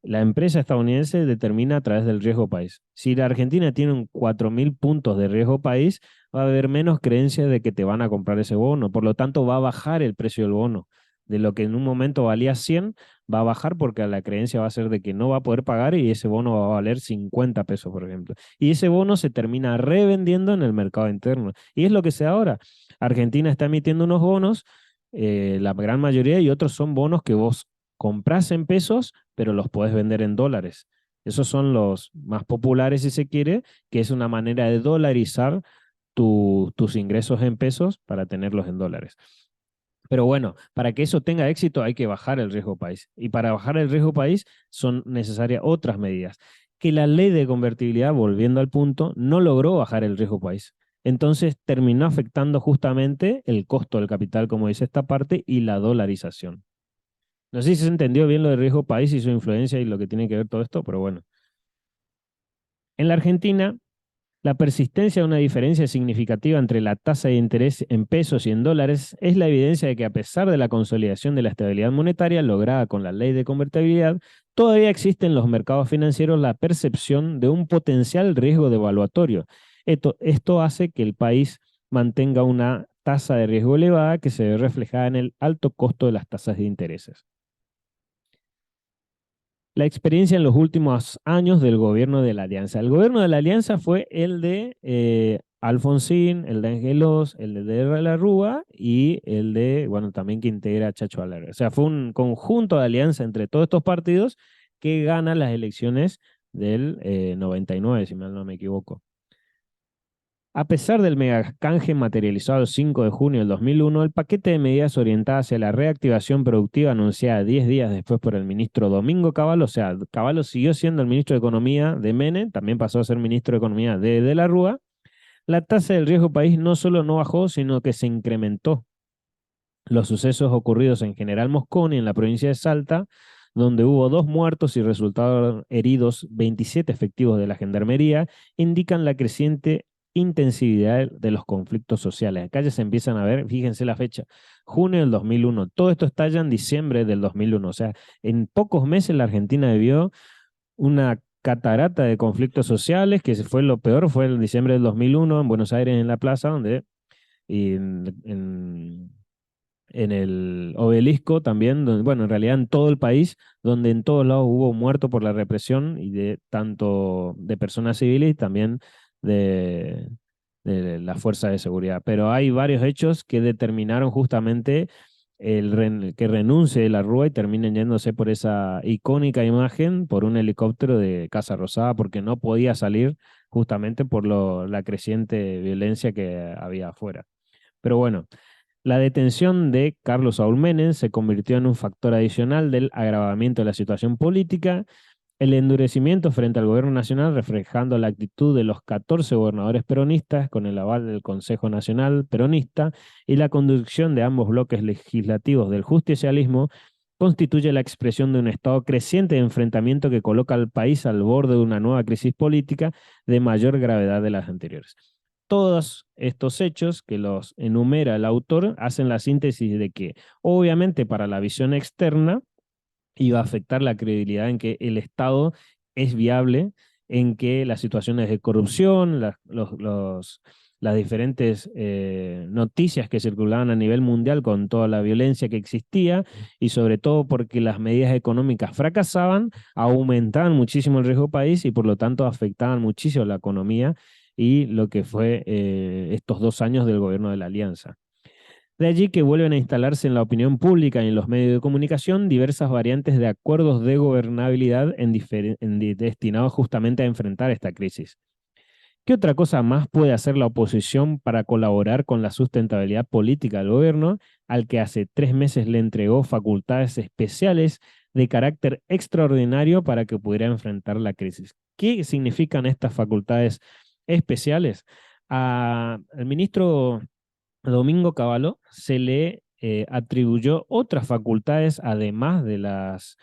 La empresa estadounidense determina a través del riesgo país. Si la Argentina tiene un 4.000 puntos de riesgo país, va a haber menos creencia de que te van a comprar ese bono. Por lo tanto, va a bajar el precio del bono. De lo que en un momento valía 100, va a bajar porque la creencia va a ser de que no va a poder pagar y ese bono va a valer 50 pesos, por ejemplo. Y ese bono se termina revendiendo en el mercado interno. Y es lo que se da ahora. Argentina está emitiendo unos bonos, la gran mayoría, y otros son bonos que vos compras en pesos, pero los puedes vender en dólares. Esos son los más populares, si se quiere, que es una manera de dolarizar tus ingresos en pesos para tenerlos en dólares. Pero bueno, para que eso tenga éxito hay que bajar el riesgo país. Y para bajar el riesgo país son necesarias otras medidas. Que la ley de convertibilidad, volviendo al punto, no logró bajar el riesgo país. Entonces terminó afectando justamente el costo del capital, como dice esta parte, y la dolarización. No sé si se entendió bien lo de riesgo país y su influencia y lo que tiene que ver todo esto, pero bueno. En la Argentina La persistencia de una diferencia significativa entre la tasa de interés en pesos y en dólares es la evidencia de que a pesar de la consolidación de la estabilidad monetaria lograda con la ley de convertibilidad, todavía existe en los mercados financieros la percepción de un potencial riesgo devaluatorio. Esto hace que el país mantenga una tasa de riesgo elevada que se ve reflejada en el alto costo de las tasas de intereses. La experiencia en los últimos años del gobierno de la Alianza. El gobierno de la Alianza fue el de Alfonsín, el de Angelos, el de la Rúa y el de, bueno, también que integra Chacho Alarga. O sea, fue un conjunto de alianza entre todos estos partidos que gana las elecciones del 99, si mal no me equivoco. A pesar del megacanje materializado el 5 de junio del 2001, el paquete de medidas orientadas hacia la reactivación productiva anunciada 10 días después por el ministro Domingo Cavallo, o sea, Cavallo siguió siendo el ministro de Economía de Menem, también pasó a ser ministro de Economía de la Rúa, la tasa del riesgo país no solo no bajó, sino que se incrementó. Los sucesos ocurridos en General Mosconi, en la provincia de Salta, donde hubo 2 muertos y resultaron heridos 27 efectivos de la Gendarmería, indican la creciente intensividad de los conflictos sociales. Acá ya se empiezan a ver, fíjense la fecha, junio del 2001. Todo esto estalla en diciembre del 2001. O sea, en pocos meses la Argentina vivió una catarata de conflictos sociales, que fue lo peor, fue el diciembre del 2001 en Buenos Aires, en la plaza, donde y en el obelisco también, donde, bueno, en realidad en todo el país, donde en todos lados hubo muertos por la represión y de tanto de personas civiles y también de, de la fuerza de seguridad. Pero hay varios hechos que determinaron justamente que renuncie la Rúa y terminen yéndose por esa icónica imagen por un helicóptero de Casa Rosada porque no podía salir justamente por la creciente violencia que había afuera. Pero bueno, la detención de Carlos Saúl Menem se convirtió en un factor adicional del agravamiento de la situación política, el endurecimiento frente al gobierno nacional, reflejando la actitud de los 14 gobernadores peronistas con el aval del Consejo Nacional Peronista y la conducción de ambos bloques legislativos del justicialismo, constituye la expresión de un estado creciente de enfrentamiento que coloca al país al borde de una nueva crisis política de mayor gravedad de las anteriores. Todos estos hechos que los enumera el autor hacen la síntesis de que, obviamente, para la visión externa iba a afectar la credibilidad en que el Estado es viable, en que las situaciones de corrupción, las diferentes noticias que circulaban a nivel mundial con toda la violencia que existía y sobre todo porque las medidas económicas fracasaban, aumentaban muchísimo el riesgo país y por lo tanto afectaban muchísimo la economía y lo que fue estos 2 años del gobierno de la Alianza. De allí que vuelven a instalarse en la opinión pública y en los medios de comunicación diversas variantes de acuerdos de gobernabilidad destinados justamente a enfrentar esta crisis. ¿Qué otra cosa más puede hacer la oposición para colaborar con la sustentabilidad política del gobierno, al que hace 3 meses le entregó facultades especiales de carácter extraordinario para que pudiera enfrentar la crisis? ¿Qué significan estas facultades especiales? Al ministro Domingo Cavallo se le atribuyó otras facultades, además de las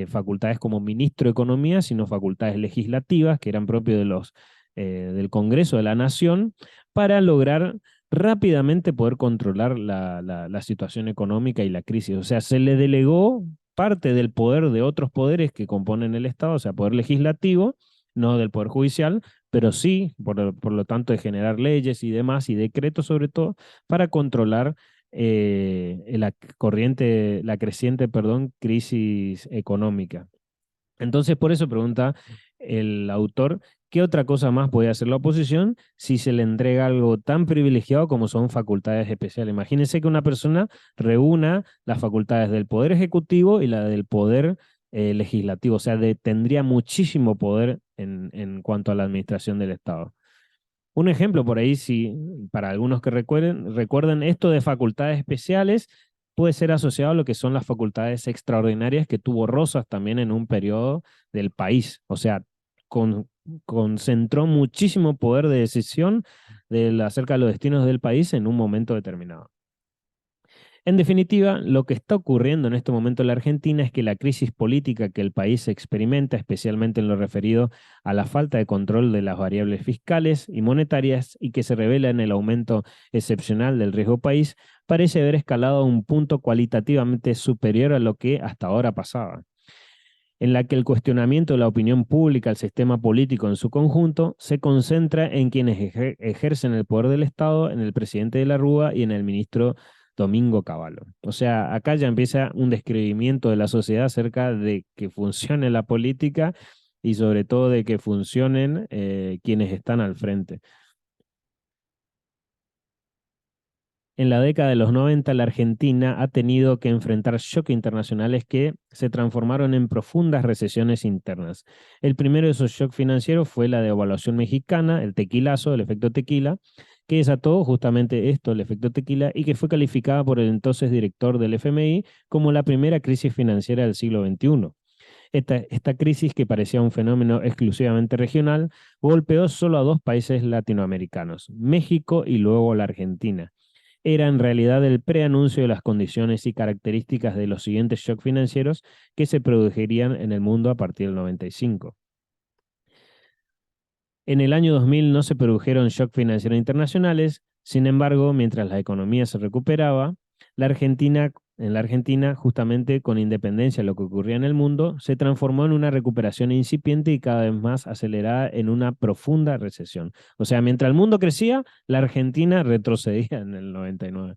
facultades como ministro de Economía, sino facultades legislativas que eran propias del Congreso de la Nación, para lograr rápidamente poder controlar la situación económica y la crisis. O sea, se le delegó parte del poder de otros poderes que componen el Estado, o sea, poder legislativo, no del poder judicial, pero sí, por lo tanto, de generar leyes y demás, y decretos sobre todo, para controlar la creciente, perdón, crisis económica. Entonces, por eso pregunta el autor, ¿qué otra cosa más puede hacer la oposición si se le entrega algo tan privilegiado como son facultades especiales? Imagínense que una persona reúna las facultades del Poder Ejecutivo y la del Poder Legislativo, o sea, tendría muchísimo poder en cuanto a la administración del Estado. Un ejemplo por ahí, si para algunos que recuerden, esto de facultades especiales puede ser asociado a lo que son las facultades extraordinarias que tuvo Rosas también en un periodo del país. O sea, con, concentró muchísimo poder de decisión acerca de los destinos del país en un momento determinado. En definitiva, lo que está ocurriendo en este momento en la Argentina es que la crisis política que el país experimenta, especialmente en lo referido a la falta de control de las variables fiscales y monetarias y que se revela en el aumento excepcional del riesgo país, parece haber escalado a un punto cualitativamente superior a lo que hasta ahora pasaba, en la que el cuestionamiento de la opinión pública al sistema político en su conjunto se concentra en quienes ejercen el poder del Estado, en el presidente de la Rúa y en el ministro Domingo Cavallo. O sea, acá ya empieza un describimiento de la sociedad acerca de que funcione la política y sobre todo de que funcionen quienes están al frente. En la década de los 90, la Argentina ha tenido que enfrentar shocks internacionales que se transformaron en profundas recesiones internas. El primero de esos shocks financieros fue la devaluación mexicana, el tequilazo, el efecto tequila, que desató justamente esto, el efecto tequila, y que fue calificada por el entonces director del FMI como la primera crisis financiera del siglo XXI. Esta crisis, que parecía un fenómeno exclusivamente regional, golpeó solo a dos países latinoamericanos, México y luego la Argentina. Era en realidad el preanuncio de las condiciones y características de los siguientes shocks financieros que se producirían en el mundo a partir del 95. En el año 2000 no se produjeron shocks financieros internacionales, sin embargo, mientras la economía se recuperaba, en la Argentina, justamente con independencia de lo que ocurría en el mundo, se transformó en una recuperación incipiente y cada vez más acelerada en una profunda recesión. O sea, mientras el mundo crecía, la Argentina retrocedía en el 99.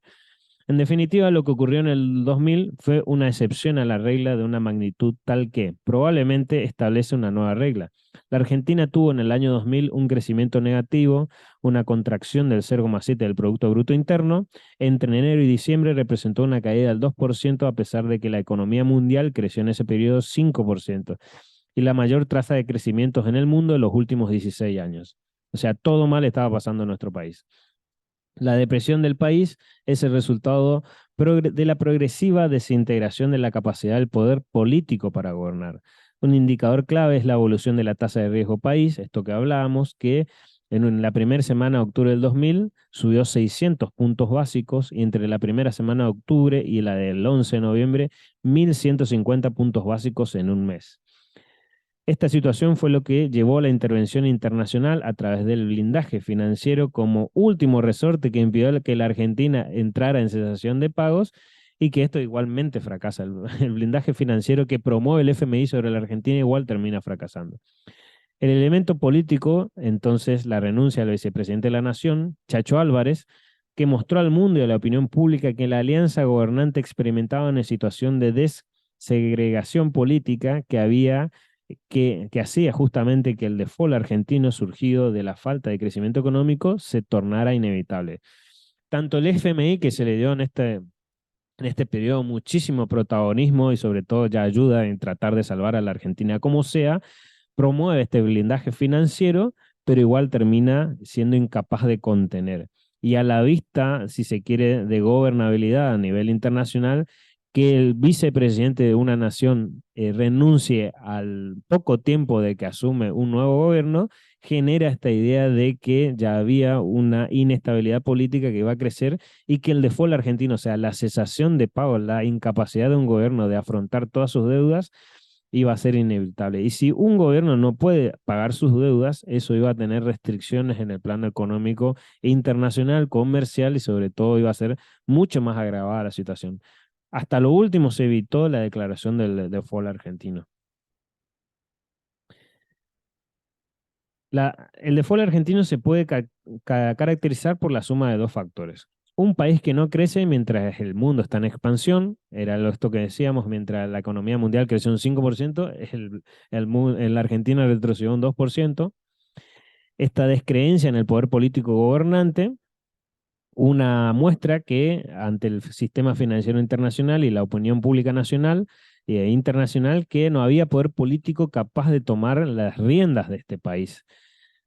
En definitiva, lo que ocurrió en el 2000 fue una excepción a la regla de una magnitud tal que probablemente establece una nueva regla. La Argentina tuvo en el año 2000 un crecimiento negativo, una contracción del 0,7 del Producto Bruto Interno. Entre enero y diciembre representó una caída del 2% a pesar de que la economía mundial creció en ese periodo 5% y la mayor tasa de crecimientos en el mundo en los últimos 16 años. O sea, todo mal estaba pasando en nuestro país. La depresión del país es el resultado de la progresiva desintegración de la capacidad del poder político para gobernar. Un indicador clave es la evolución de la tasa de riesgo país, esto que hablábamos, que en la primera semana de octubre del 2000 subió 600 puntos básicos y entre la primera semana de octubre y la del 11 de noviembre, 1.150 puntos básicos en un mes. Esta situación fue lo que llevó a la intervención internacional a través del blindaje financiero como último resorte que impidió que la Argentina entrara en cesación de pagos y que esto igualmente fracasa. El blindaje financiero que promueve el FMI sobre la Argentina igual termina fracasando. El elemento político, entonces, la renuncia del vicepresidente de la Nación, Chacho Álvarez, que mostró al mundo y a la opinión pública que la alianza gobernante experimentaba una situación de desegregación política que hacía justamente que el default argentino surgido de la falta de crecimiento económico se tornara inevitable. Tanto el FMI, que se le dio en este periodo muchísimo protagonismo y sobre todo ya ayuda en tratar de salvar a la Argentina como sea, promueve este blindaje financiero, pero igual termina siendo incapaz de contener. Y a la vista, si se quiere, de gobernabilidad a nivel internacional, que el vicepresidente de una nación renuncie al poco tiempo de que asume un nuevo gobierno, genera esta idea de que ya había una inestabilidad política que iba a crecer y que el default argentino, o sea, la cesación de pago, la incapacidad de un gobierno de afrontar todas sus deudas, iba a ser inevitable. Y si un gobierno no puede pagar sus deudas, eso iba a tener restricciones en el plano económico internacional, comercial y sobre todo iba a ser mucho más agravada la situación. Hasta lo último se evitó la declaración del default argentino. El default argentino se puede caracterizar por la suma de dos factores. Un país que no crece mientras el mundo está en expansión, era esto que decíamos, mientras la economía mundial creció un 5%, la Argentina retrocedió un 2%. Esta descreencia en el poder político gobernante, una muestra que ante el sistema financiero internacional y la opinión pública nacional e internacional, que no había poder político capaz de tomar las riendas de este país.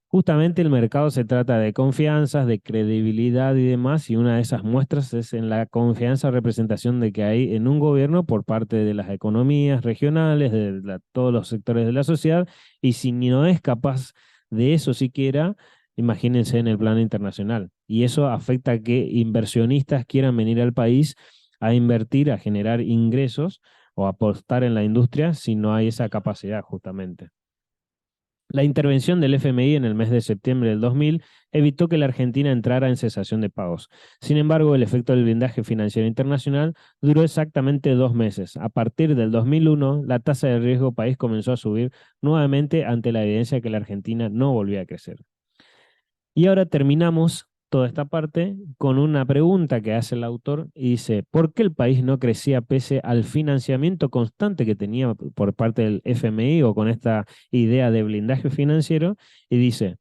Justamente el mercado se trata de confianzas, de credibilidad y demás, y una de esas muestras es en la confianza o representación de que hay en un gobierno por parte de las economías regionales, de todos los sectores de la sociedad, y si no es capaz de eso siquiera, imagínense en el plano internacional. Y eso afecta a que inversionistas quieran venir al país a invertir, a generar ingresos o apostar en la industria si no hay esa capacidad justamente. La intervención del FMI en el mes de septiembre del 2000 evitó que la Argentina entrara en cesación de pagos. Sin embargo, el efecto del blindaje financiero internacional duró exactamente 2 meses. A partir del 2001, la tasa de riesgo país comenzó a subir nuevamente ante la evidencia que la Argentina no volvía a crecer. Y ahora terminamos toda esta parte con una pregunta que hace el autor y dice, ¿por qué el país no crecía pese al financiamiento constante que tenía por parte del FMI o con esta idea de blindaje financiero? Y dice,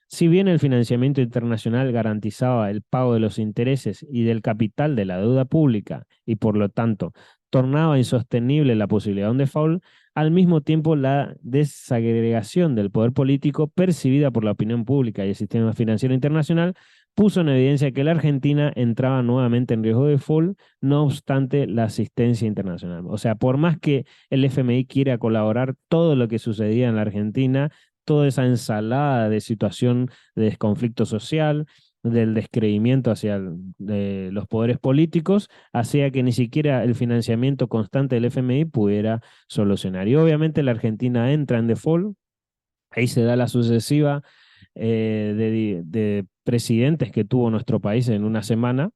si bien el financiamiento internacional garantizaba el pago de los intereses y del capital de la deuda pública y por lo tanto tornaba insostenible la posibilidad de un default, al mismo tiempo la desagregación del poder político percibida por la opinión pública y el sistema financiero internacional puso en evidencia que la Argentina entraba nuevamente en riesgo de default, no obstante la asistencia internacional. O sea, por más que el FMI quiera colaborar, todo lo que sucedía en la Argentina, toda esa ensalada de situación de desconflicto social, del descreimiento hacia de los poderes políticos, hacía que ni siquiera el financiamiento constante del FMI pudiera solucionar. Y obviamente la Argentina entra en default, ahí se da la sucesiva de presidentes que tuvo nuestro país en una semana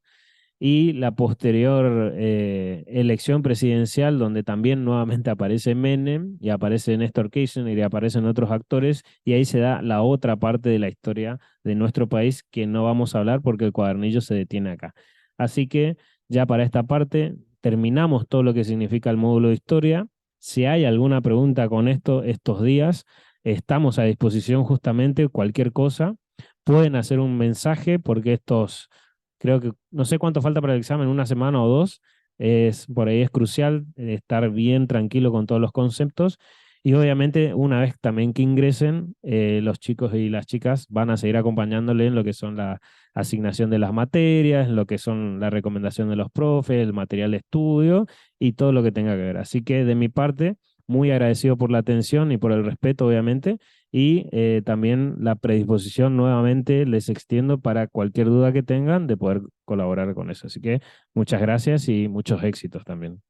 y la posterior elección presidencial, donde también nuevamente aparece Menem y aparece Néstor Kirchner y aparecen otros actores, y ahí se da la otra parte de la historia de nuestro país que no vamos a hablar porque el cuadernillo se detiene acá. Así que ya para esta parte terminamos todo lo que significa el módulo de historia. Si hay alguna pregunta con esto estos días, estamos a disposición justamente, cualquier cosa. Pueden hacer un mensaje porque estos creo que no sé cuánto falta para el examen, una semana o dos. Por ahí es crucial estar bien tranquilo con todos los conceptos. Y obviamente, una vez también que ingresen, los chicos y las chicas van a seguir acompañándole en lo que son la asignación de las materias, en lo que son la recomendación de los profes, el material de estudio y todo lo que tenga que ver. Así que de mi parte, muy agradecido por la atención y por el respeto, obviamente y también la predisposición nuevamente les extiendo para cualquier duda que tengan de poder colaborar con eso. Así que muchas gracias y muchos éxitos también.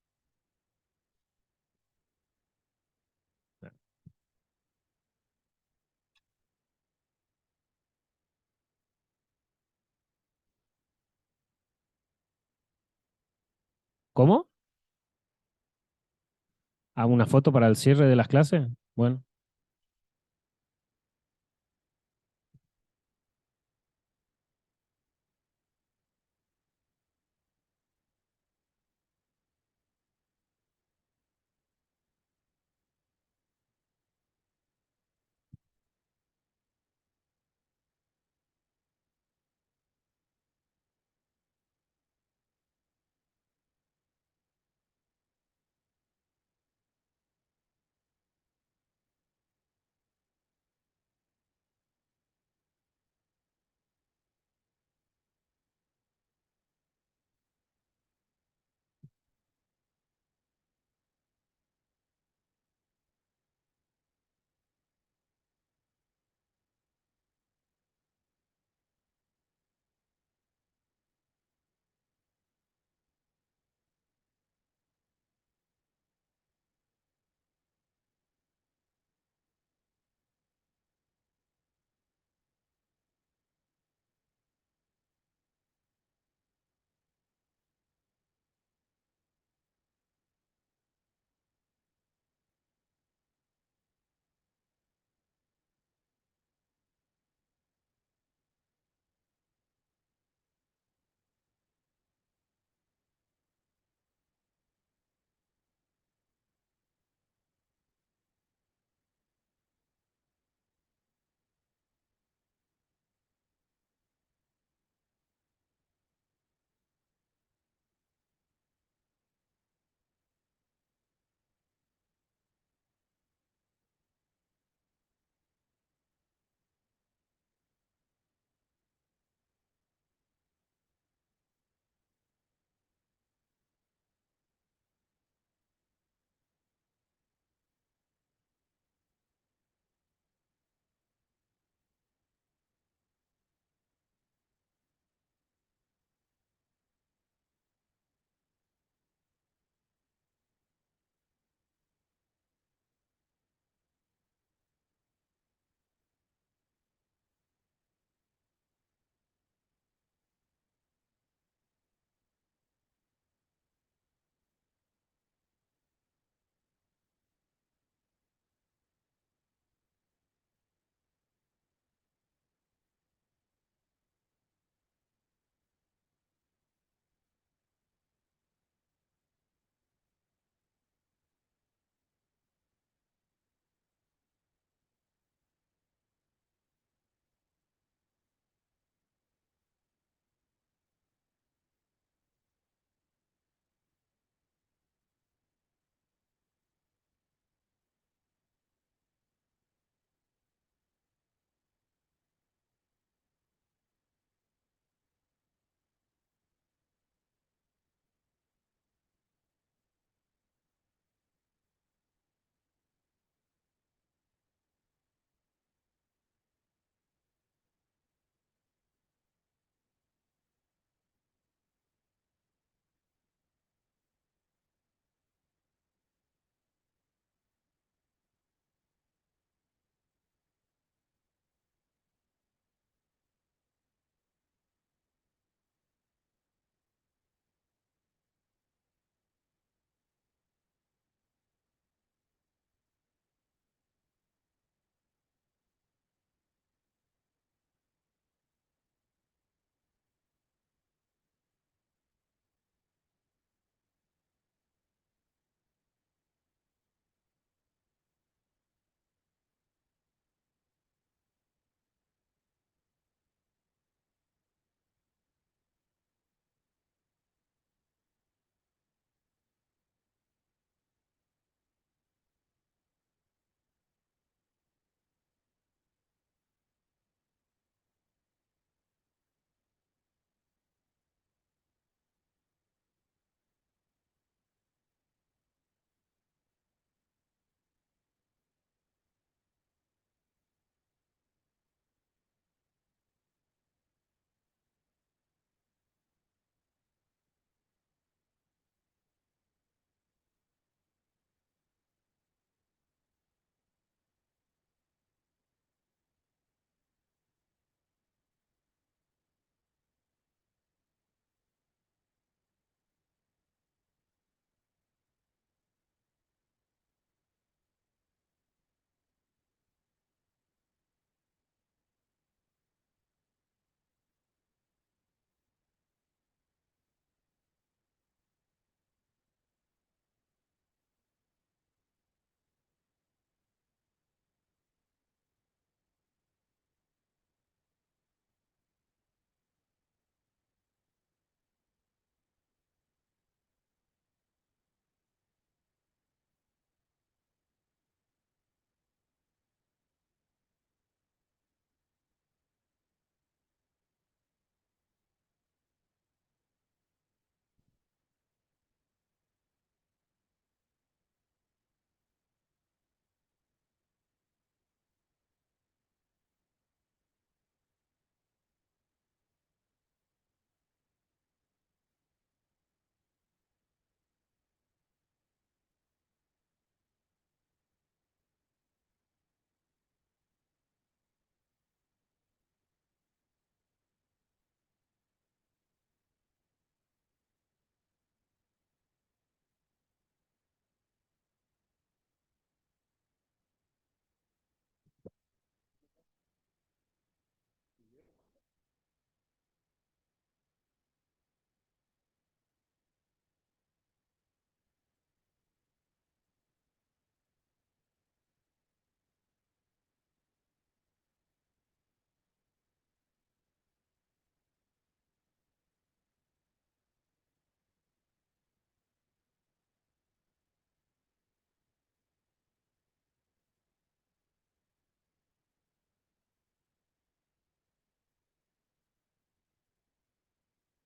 ¿Cómo? ¿Hago una foto para el cierre de las clases? Bueno.